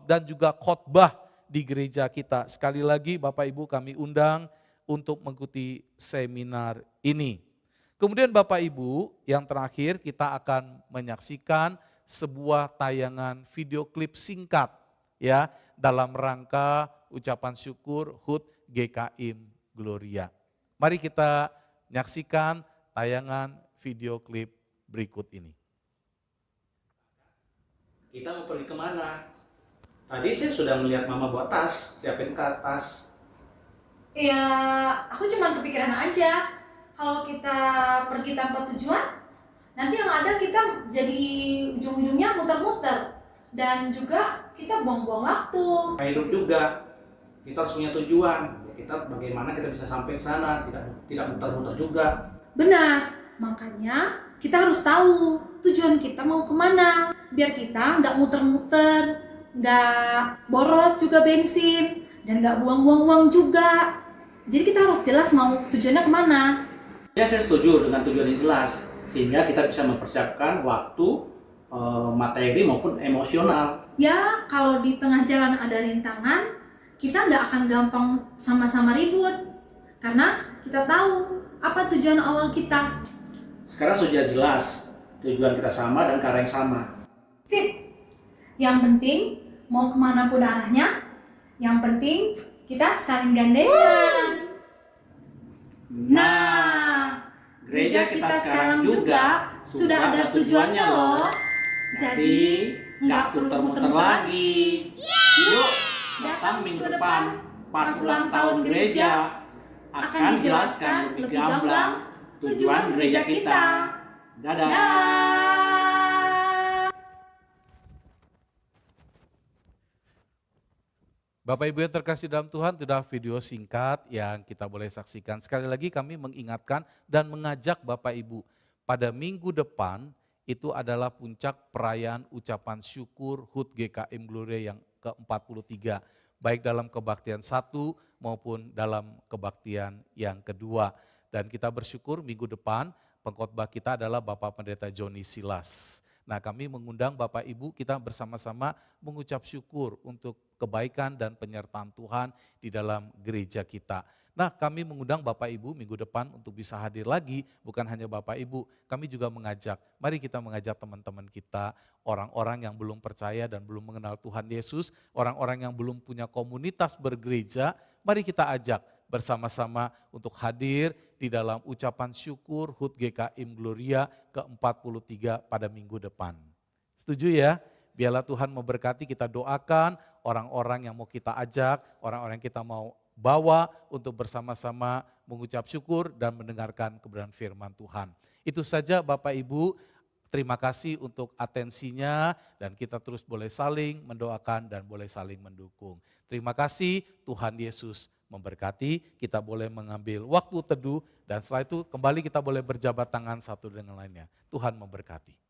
dan juga khotbah di gereja kita. Sekali lagi Bapak Ibu kami undang untuk mengikuti seminar ini. Kemudian Bapak Ibu, yang terakhir kita akan menyaksikan sebuah tayangan video klip singkat ya dalam rangka ucapan syukur HUT GKIM Gloria. Mari kita menyaksikan tayangan video klip berikut ini. Kita mau pergi kemana? Tadi saya sudah melihat Mama bawa tas, siapin ke tas. Ya, aku cuma kepikiran aja. Kalau kita pergi tanpa tujuan, nanti yang ada kita jadi ujung-ujungnya muter-muter. Dan juga kita buang-buang waktu. Hidup juga. Kita harus punya tujuan. Ya, kita bagaimana kita bisa sampai ke sana, tidak muter-muter juga. Benar, makanya kita harus tahu tujuan kita mau kemana. Biar kita nggak muter-muter, nggak boros juga bensin, dan nggak buang-buang uang juga. Jadi kita harus jelas mau tujuannya kemana. Ya, saya setuju dengan tujuan yang jelas, sehingga kita bisa mempersiapkan waktu, materi maupun emosional. Ya, kalau di tengah jalan ada rintangan, kita nggak akan gampang sama-sama ribut. Karena kita tahu apa tujuan awal kita. Sekarang sudah jelas tujuan kita sama dan cara yang sama. Sip. Yang penting mau kemana pun arahnya, yang penting kita saling gandengan. Nah, gereja kita sekarang juga sudah ada tujuannya loh. Jadi nggak muter-muter lagi. Yuk, datang minggu depan pas ulang tahun gereja akan dijelaskan lebih gamblang tujuan gereja kita. Dadah. Bapak Ibu yang terkasih dalam Tuhan, itu adalah video singkat yang kita boleh saksikan. Sekali lagi kami mengingatkan dan mengajak Bapak Ibu, pada minggu depan itu adalah puncak perayaan ucapan syukur HUT GKM Gloria yang ke-43. Baik dalam kebaktian 1 maupun dalam kebaktian yang kedua. Dan kita bersyukur minggu depan pengkhotbah kita adalah Bapak Pendeta Joni Silas. Nah, kami mengundang Bapak Ibu kita bersama-sama mengucap syukur untuk kebaikan dan penyertaan Tuhan di dalam gereja kita. Nah, kami mengundang Bapak Ibu minggu depan untuk bisa hadir lagi, bukan hanya Bapak Ibu, kami juga mari kita mengajak teman-teman kita, orang-orang yang belum percaya dan belum mengenal Tuhan Yesus, orang-orang yang belum punya komunitas bergereja, mari kita ajak bersama-sama untuk hadir di dalam ucapan syukur HUT GKM Gloria ke-43 pada minggu depan. Setuju ya? Biarlah Tuhan memberkati, kita doakan orang-orang yang mau kita ajak, orang-orang yang kita mau bawa untuk bersama-sama mengucap syukur dan mendengarkan kebenaran firman Tuhan. Itu saja Bapak Ibu, terima kasih untuk atensinya dan kita terus boleh saling mendoakan dan boleh saling mendukung. Terima kasih, Tuhan Yesus memberkati, kita boleh mengambil waktu teduh dan setelah itu kembali kita boleh berjabat tangan satu dengan lainnya. Tuhan memberkati.